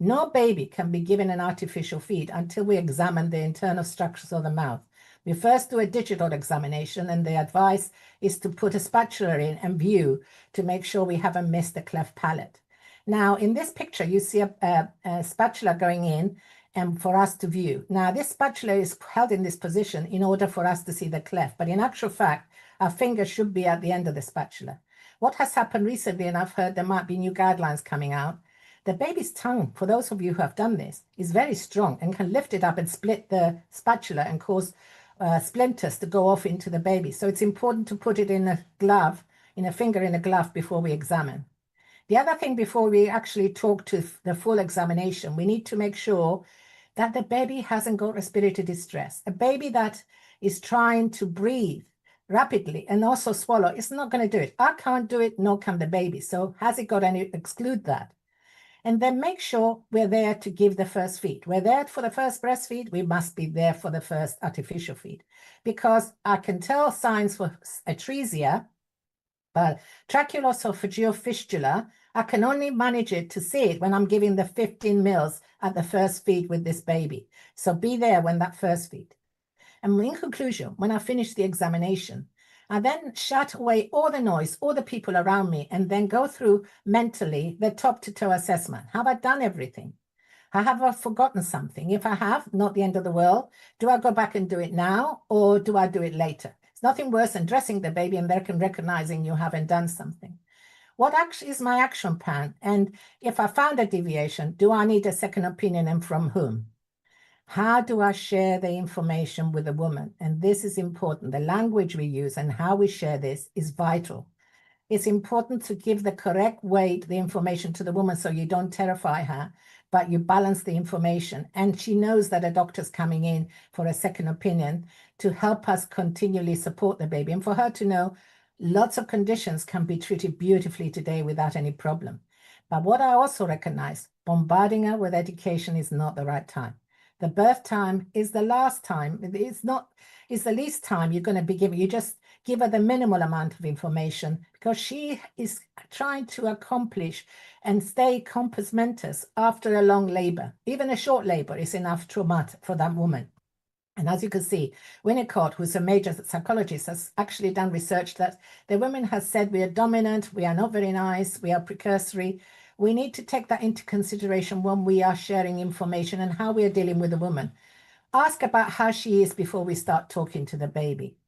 No baby can be given an artificial feed until we examine the internal structures of the mouth. We first do a digital examination, and the advice is to put a spatula in and view to make sure we haven't missed the cleft palate. Now, in this picture, you see a spatula going in and for us to view. Now, this spatula is held in this position in order for us to see the cleft, but in actual fact, our finger should be at the end of the spatula. What has happened recently, and I've heard there might be new guidelines coming out, the baby's tongue, for those of you who have done this, is very strong and can lift it up and split the spatula and cause splinters to go off into the baby. So it's important to put it in a glove, in a finger in a glove before we examine. The other thing before we actually talk to the full examination, we need to make sure that the baby hasn't got respiratory distress. A baby that is trying to breathe rapidly and also swallow is not going to do it. I can't do it, nor can the baby. So has it got any, exclude that. And then make sure we're there to give the first feed. We're there for the first breastfeed. We must be there for the first artificial feed, because I can tell signs for atresia, but tracheoesophageal fistula, I can only manage it to see it when I'm giving the 15 mils at the first feed with this baby. So be there when that first feed. And in conclusion, when I finish the examination, I then shut away all the noise, all the people around me, and then go through mentally the top to toe assessment. Have I done everything? Have I forgotten something? If I have, not the end of the world. Do I go back and do it now, or do I do it later? It's nothing worse than dressing the baby and then recognizing you haven't done something. What actually is my action plan? And if I found a deviation, do I need a second opinion, and from whom? How do I share the information with the woman? And this is important. The language we use and how we share this is vital. It's important to give the correct weight, the information to the woman, so you don't terrify her, but you balance the information. And she knows that a doctor's coming in for a second opinion to help us continually support the baby. And for her to know lots of conditions can be treated beautifully today without any problem. But what I also recognize, bombarding her with education is not the right time. The birth time is the last time. It's the least time you're going to be giving. You just give her the minimal amount of information, because she is trying to accomplish and stay compos mentis after a long labor. Even a short labor is enough trauma for that woman. And as you can see, Winnicott, who's a major psychologist, has actually done research that the women has said we are dominant, we are not very nice, we are precursory. We need to take that into consideration when we are sharing information and how we are dealing with the woman. Ask about how she is before we start talking to the baby.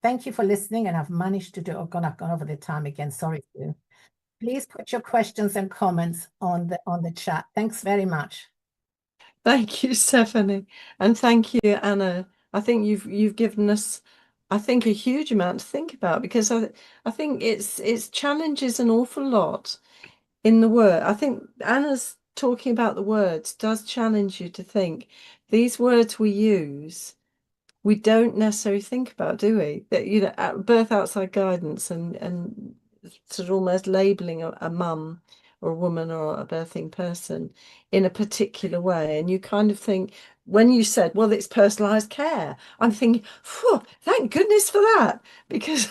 Thank you for listening, and I've managed to do, I've gone over the time again, sorry. Please put your questions and comments on the chat. Thanks very much. Thank you, Stephanie, and thank you, Anna. I think you've given us, I think, a huge amount to think about, because I think it's challenges an awful lot in the word. I think Anna's talking about the words does challenge you to think. These words we use, we don't necessarily think about, do we? That, you know, birth outside guidance and sort of almost labeling a mum or a woman or a birthing person in a particular way. And you kind of think, when you said, well, it's personalized care, I'm thinking, phew, thank goodness for that. Because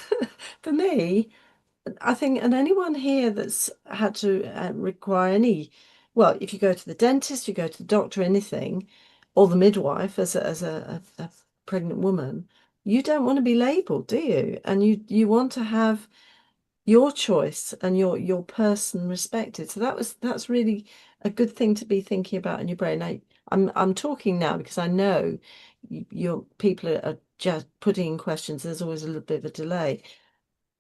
for me, I think, and anyone here that's had to require any, well, if you go to the dentist, you go to the doctor, anything, or the midwife as a pregnant woman, you don't want to be labeled, do you? And you want to have your choice and your person respected. So that's really a good thing to be thinking about in your brain. I'm talking now because I know your people are just putting in questions. There's always a little bit of a delay.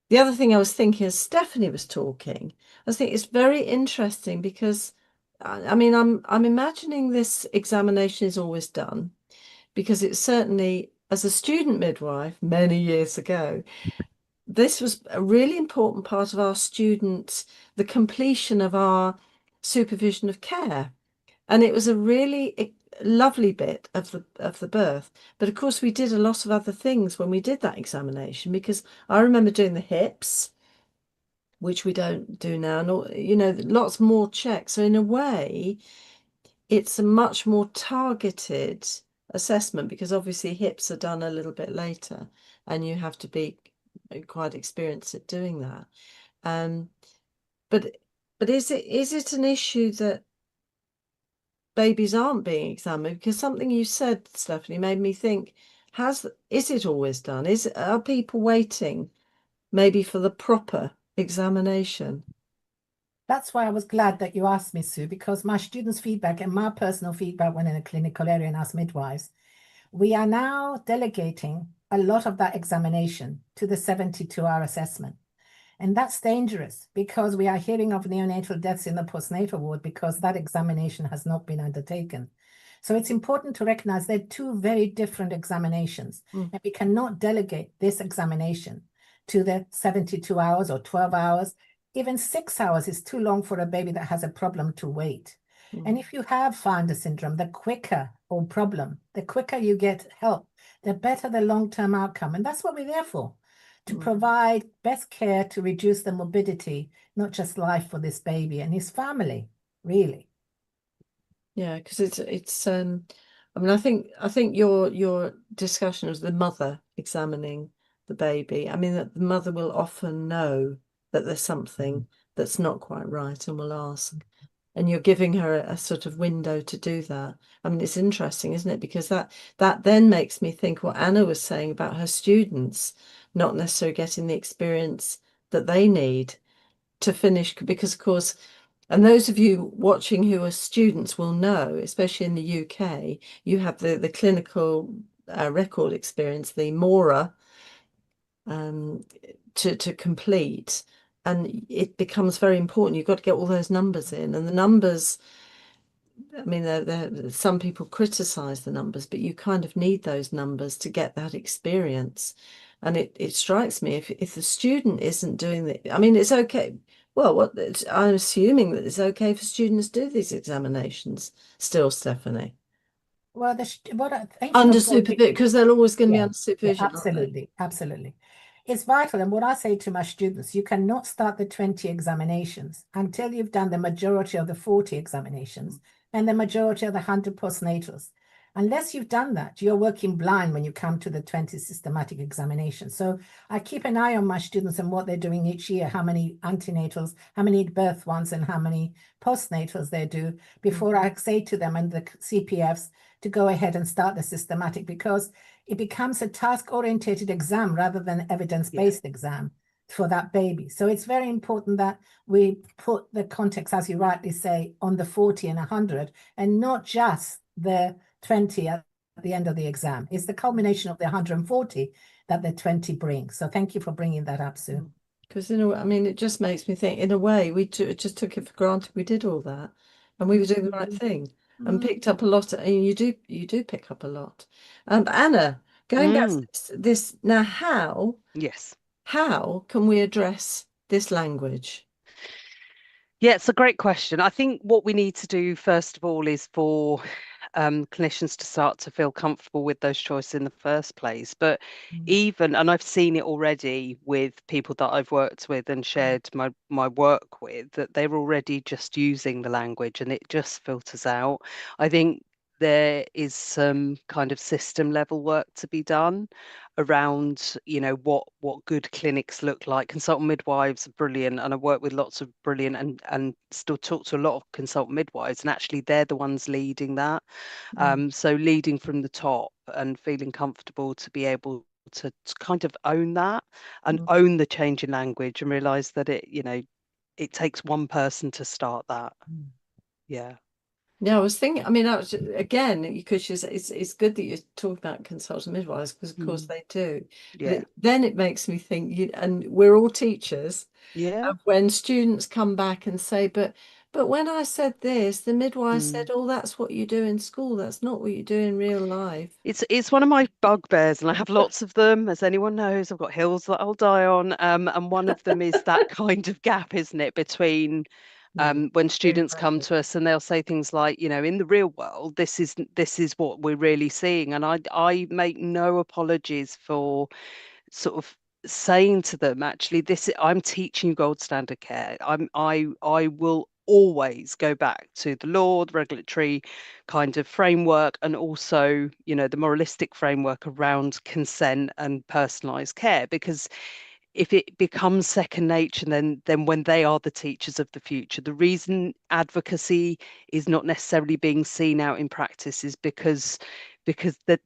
The other thing I was thinking as Stephanie was talking, I think it's very interesting because I mean I'm imagining this examination is always done because it's certainly as a student midwife many years ago, this was a really important part of our students, the completion of our supervision of care. And it was a really lovely bit of the birth. But of course, we did a lot of other things when we did that examination because I remember doing the hips, which we don't do now, and you know, lots more checks. So in a way, it's a much more targeted assessment because obviously hips are done a little bit later, and you have to be quite experienced at doing that. Um, but is it an issue that babies aren't being examined? Because something you said, Stephanie, made me think, is it always done? Are people waiting maybe for the proper examination? That's why I was glad that you asked me, Sue, because my students' feedback and my personal feedback when in a clinical area and as midwives, we are now delegating a lot of that examination to the 72-hour assessment. And that's dangerous because we are hearing of neonatal deaths in the postnatal ward because that examination has not been undertaken. So it's important to recognize they're two very different examinations, and we cannot delegate this examination to the 72 hours or 12 hours. Even 6 hours is too long for a baby that has a problem to wait. And if you have founder syndrome, the quicker or problem, the quicker you get help, the better the long-term outcome. And that's what we're there for, to provide best care to reduce the morbidity, not just life for this baby and his family, really. Yeah, because I mean I think your discussion was the mother examining the baby. I mean that the mother will often know that there's something that's not quite right and will ask. And you're giving her a sort of window to do that. I mean, it's interesting, isn't it? Because that then makes me think what Anna was saying about her students not necessarily getting the experience that they need to finish. Because, of course, and those of you watching who are students will know, especially in the UK, you have the clinical record experience, the MORA, to complete. And it becomes very important. You've got to get all those numbers in. And the numbers, I mean, some people criticize the numbers, but you kind of need those numbers to get that experience. And it strikes me if the student isn't doing the, I mean, it's okay. Well, I'm assuming that it's okay for students to do these examinations still, Stephanie. Well, Under supervision, because they're always going to be yeah, under supervision, aren't they? absolutely, absolutely. It's vital. And what I say to my students, you cannot start the 20 examinations until you've done the majority of the 40 examinations and the majority of the 100 postnatals. Unless you've done that, you're working blind when you come to the 20 systematic examinations. So I keep an eye on my students and what they're doing each year, how many antenatals, how many birth ones, and how many postnatals they do before I say to them and the CPFs to go ahead and start the systematic, because it becomes a task-oriented exam rather than evidence-based exam for that baby. So it's very important that we put the context, as you rightly say, on the 40 and 100 and not just the 20 at the end of the exam. It's the culmination of the 140 that the 20 brings. So thank you for bringing that up, Sue. Because I mean, it just makes me think, in a way, we just took it for granted we did all that and we were doing the right thing and picked up a lot. And you do pick up a lot. Anna, going back to this now, how can we address this language? Yeah, it's a great question. I think what we need to do first of all is for clinicians to start to feel comfortable with those choices in the first place. But and I've seen it already with people that I've worked with and shared my work with, that they're already just using the language and it just filters out. I think there is some kind of system level work to be done around, what good clinics look like. Consultant midwives are brilliant, and I work with lots of brilliant and still talk to a lot of consultant midwives, and actually they're the ones leading that. So leading from the top and feeling comfortable to be able to kind of own that and own the change in language and realize that it takes one person to start that. Yeah. Yeah, I was thinking, I mean, again, because it's good that you're talking about consultant midwives, because of course they do. Yeah. Then it makes me think, and we're all teachers, Yeah. when students come back and say, but when I said this, the midwife said, oh, that's what you do in school. That's not what you do in real life. It's one of my bugbears, and I have lots of them, as anyone knows. I've got hills that I'll die on. And one of them is that kind of gap, isn't it, between when students come to us and they'll say things like, in the real world, this is what we're really seeing. And I make no apologies for sort of saying to them, actually, I'm teaching you gold standard care. I will always go back to the law, the regulatory kind of framework, and also, the moralistic framework around consent and personalized care, because if it becomes second nature, then when they are the teachers of the future, the reason advocacy is not necessarily being seen out in practice is because the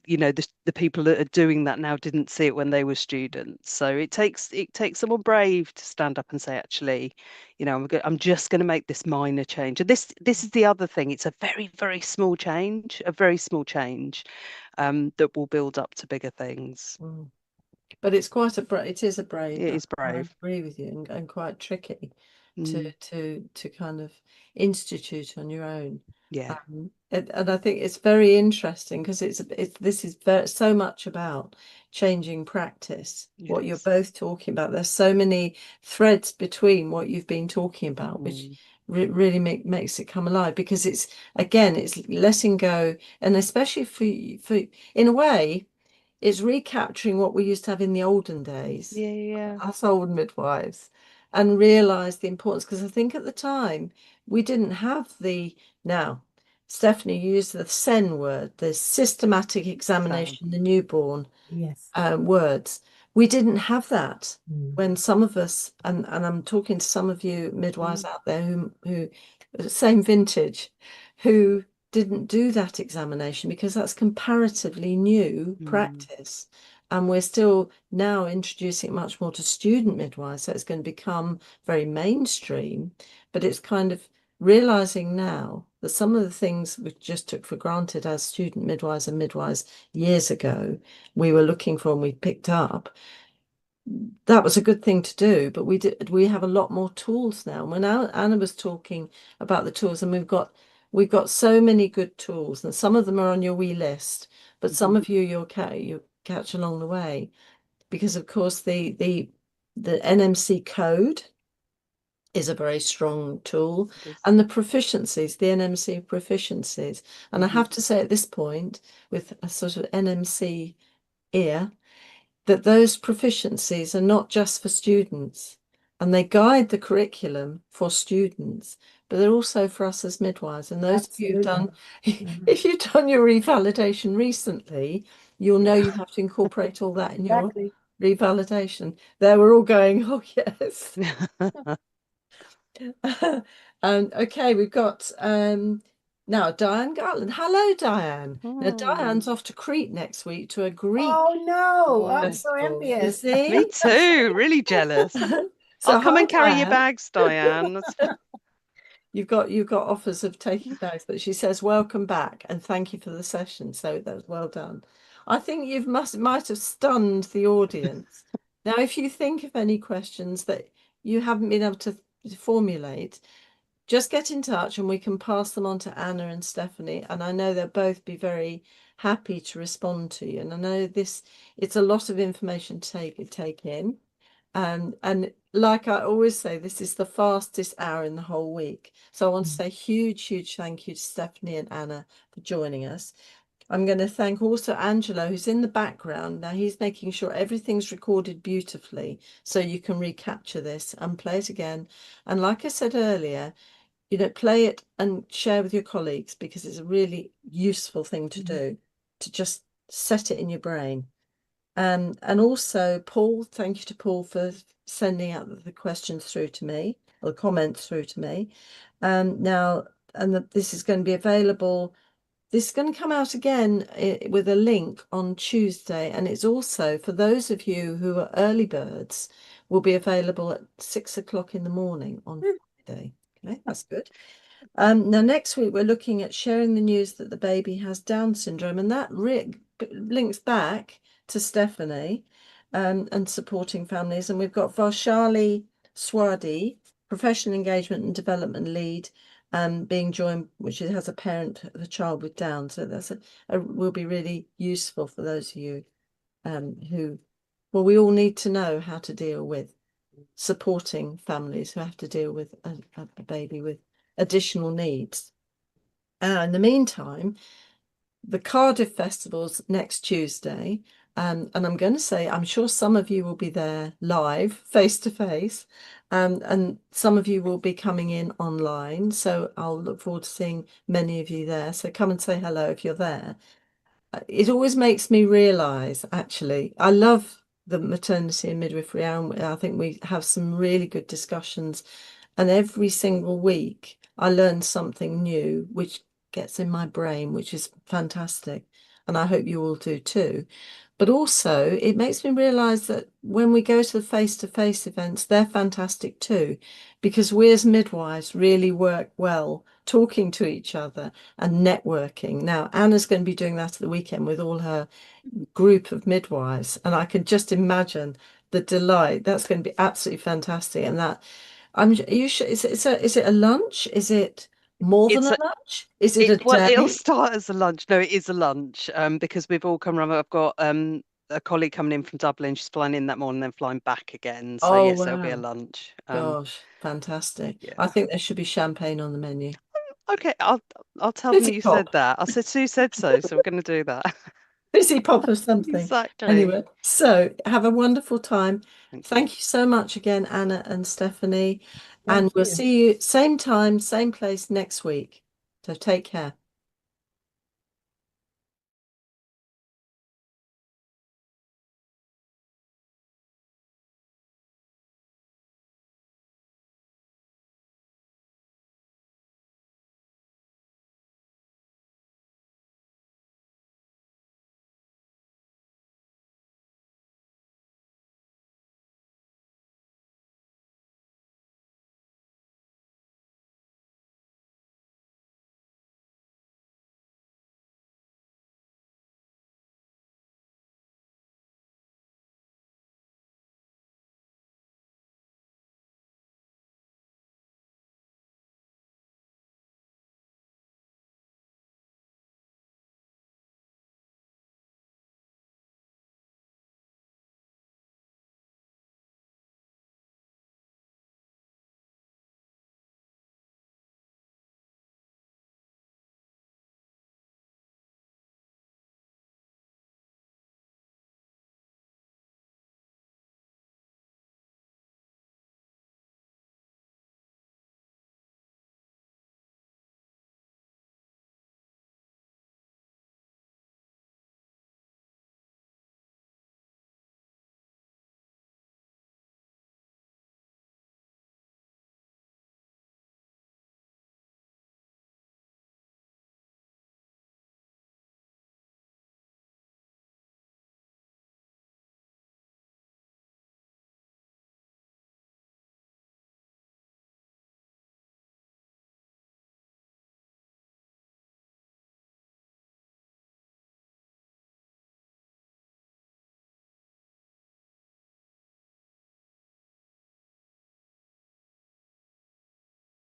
people that are doing that now didn't see it when they were students. So it takes someone brave to stand up and say, actually, I'm just going to make this minor change. And this is the other thing. It's a very, very small change, that will build up to bigger things. But it's quite it is a brave. It is I brave. agree with you, and quite tricky to kind of institute on your own. Yeah. And I think it's very interesting because this is so much about changing practice. What you're both talking about, there's so many threads between what you've been talking about, which really makes it come alive, because it's letting go, and especially for in a way, it's recapturing what we used to have in the olden days, us old midwives, and realize the importance. Because I think at the time we didn't have now, Stephanie used the SEN word, the systematic examination of the newborn. Yes. Words. We didn't have that when some of us, and I'm talking to some of you midwives out there who same vintage, who didn't do that examination, because that's comparatively new practice. And we're still now introducing it much more to student midwives, so it's going to become very mainstream. But it's kind of realizing now that some of the things we just took for granted as student midwives and midwives years ago, we were looking for and we picked up. That was a good thing to do, but we have a lot more tools now. When Anna was talking about the tools, and we've got so many good tools, and some of them are on your wee list, but some of you'll catch along the way, because of course the NMC code is a very strong tool, and the proficiencies, the NMC proficiencies. And I have to say at this point, with a sort of NMC ear, that those proficiencies are not just for students, and they guide the curriculum for students, but they're also for us as midwives. And those of you who've done, if you've done your revalidation recently, you'll know you have to incorporate all that in your revalidation. There, we're all going, oh yes. Okay, we've got now Diane Garland. Hello, Diane. Now Diane's off to Crete next week to a Greek. Oh no, I'm so festival. envious. You see? Me too, really jealous. So I'll come and carry your Diane. bags, Diane. That's fine. You've got offers of taking bags, but she says welcome back and thank you for the session. So that's well done. I think you might have stunned the audience. Now, if you think of any questions that you haven't been able to formulate, just get in touch and we can pass them on to Anna and Stephanie. And I know they'll both be very happy to respond to you. And I know it's a lot of information to take in. And like I always say, this is the fastest hour in the whole week. So I want to say huge, huge thank you to Stephanie and Anna for joining us. I'm going to thank also Angelo, who's in the background. Now he's making sure everything's recorded beautifully so you can recapture this and play it again. And like I said earlier, play it and share with your colleagues, because it's a really useful thing to do, to just set it in your brain. And also Paul, thank you to Paul for sending out the questions through to me, or the comments through to me. Now, this is going to be available this is going to come out again with a link on Tuesday, and it's also for those of you who are early birds, will be available at 6 o'clock in the morning on Friday. Okay, that's good. Now next week we're looking at sharing the news that the baby has Down syndrome, and that links back to Stephanie and supporting families. And we've got Varshali Swadi, professional engagement and development lead, being joined, which has a parent of a child with Down. So that's will be really useful for those of you who, well, we all need to know how to deal with supporting families who have to deal with a baby with additional needs. In the meantime, the Cardiff Festival's next Tuesday. And I'm going to say, I'm sure some of you will be there live, face to face, and some of you will be coming in online. So I'll look forward to seeing many of you there. So come and say hello if you're there. It always makes me realise, actually, I love the Maternity and Midwifery Hour. I think we have some really good discussions. And every single week, I learn something new, which gets in my brain, which is fantastic. And I hope you all do too. But also, it makes me realise that when we go to the face-to-face events, they're fantastic too, because we as midwives really work well talking to each other and networking. Now, Anna's going to be doing that at the weekend with all her group of midwives, and I can just imagine the delight. That's going to be absolutely fantastic. And that, are you sure? Is it a lunch? Is it more than a lunch? Is it a Well, it'll day? start as a lunch. No, it is a lunch. Because we've all come around. I've got a colleague coming in from Dublin. She's flying in that morning, then flying back again. So Oh, yes, there'll be a wow. lunch. Gosh, fantastic. Yeah. I think there should be champagne on the menu. Okay, I'll tell them Fizzy you said pop. that. I said Sue said so, so we're going to do that. Fizzy pop of something. Exactly. Anyway, so have a wonderful time. Thank you. Thank you so much again, Anna and Stephanie. Thank And we'll you. see you same time, same place next week. So take care.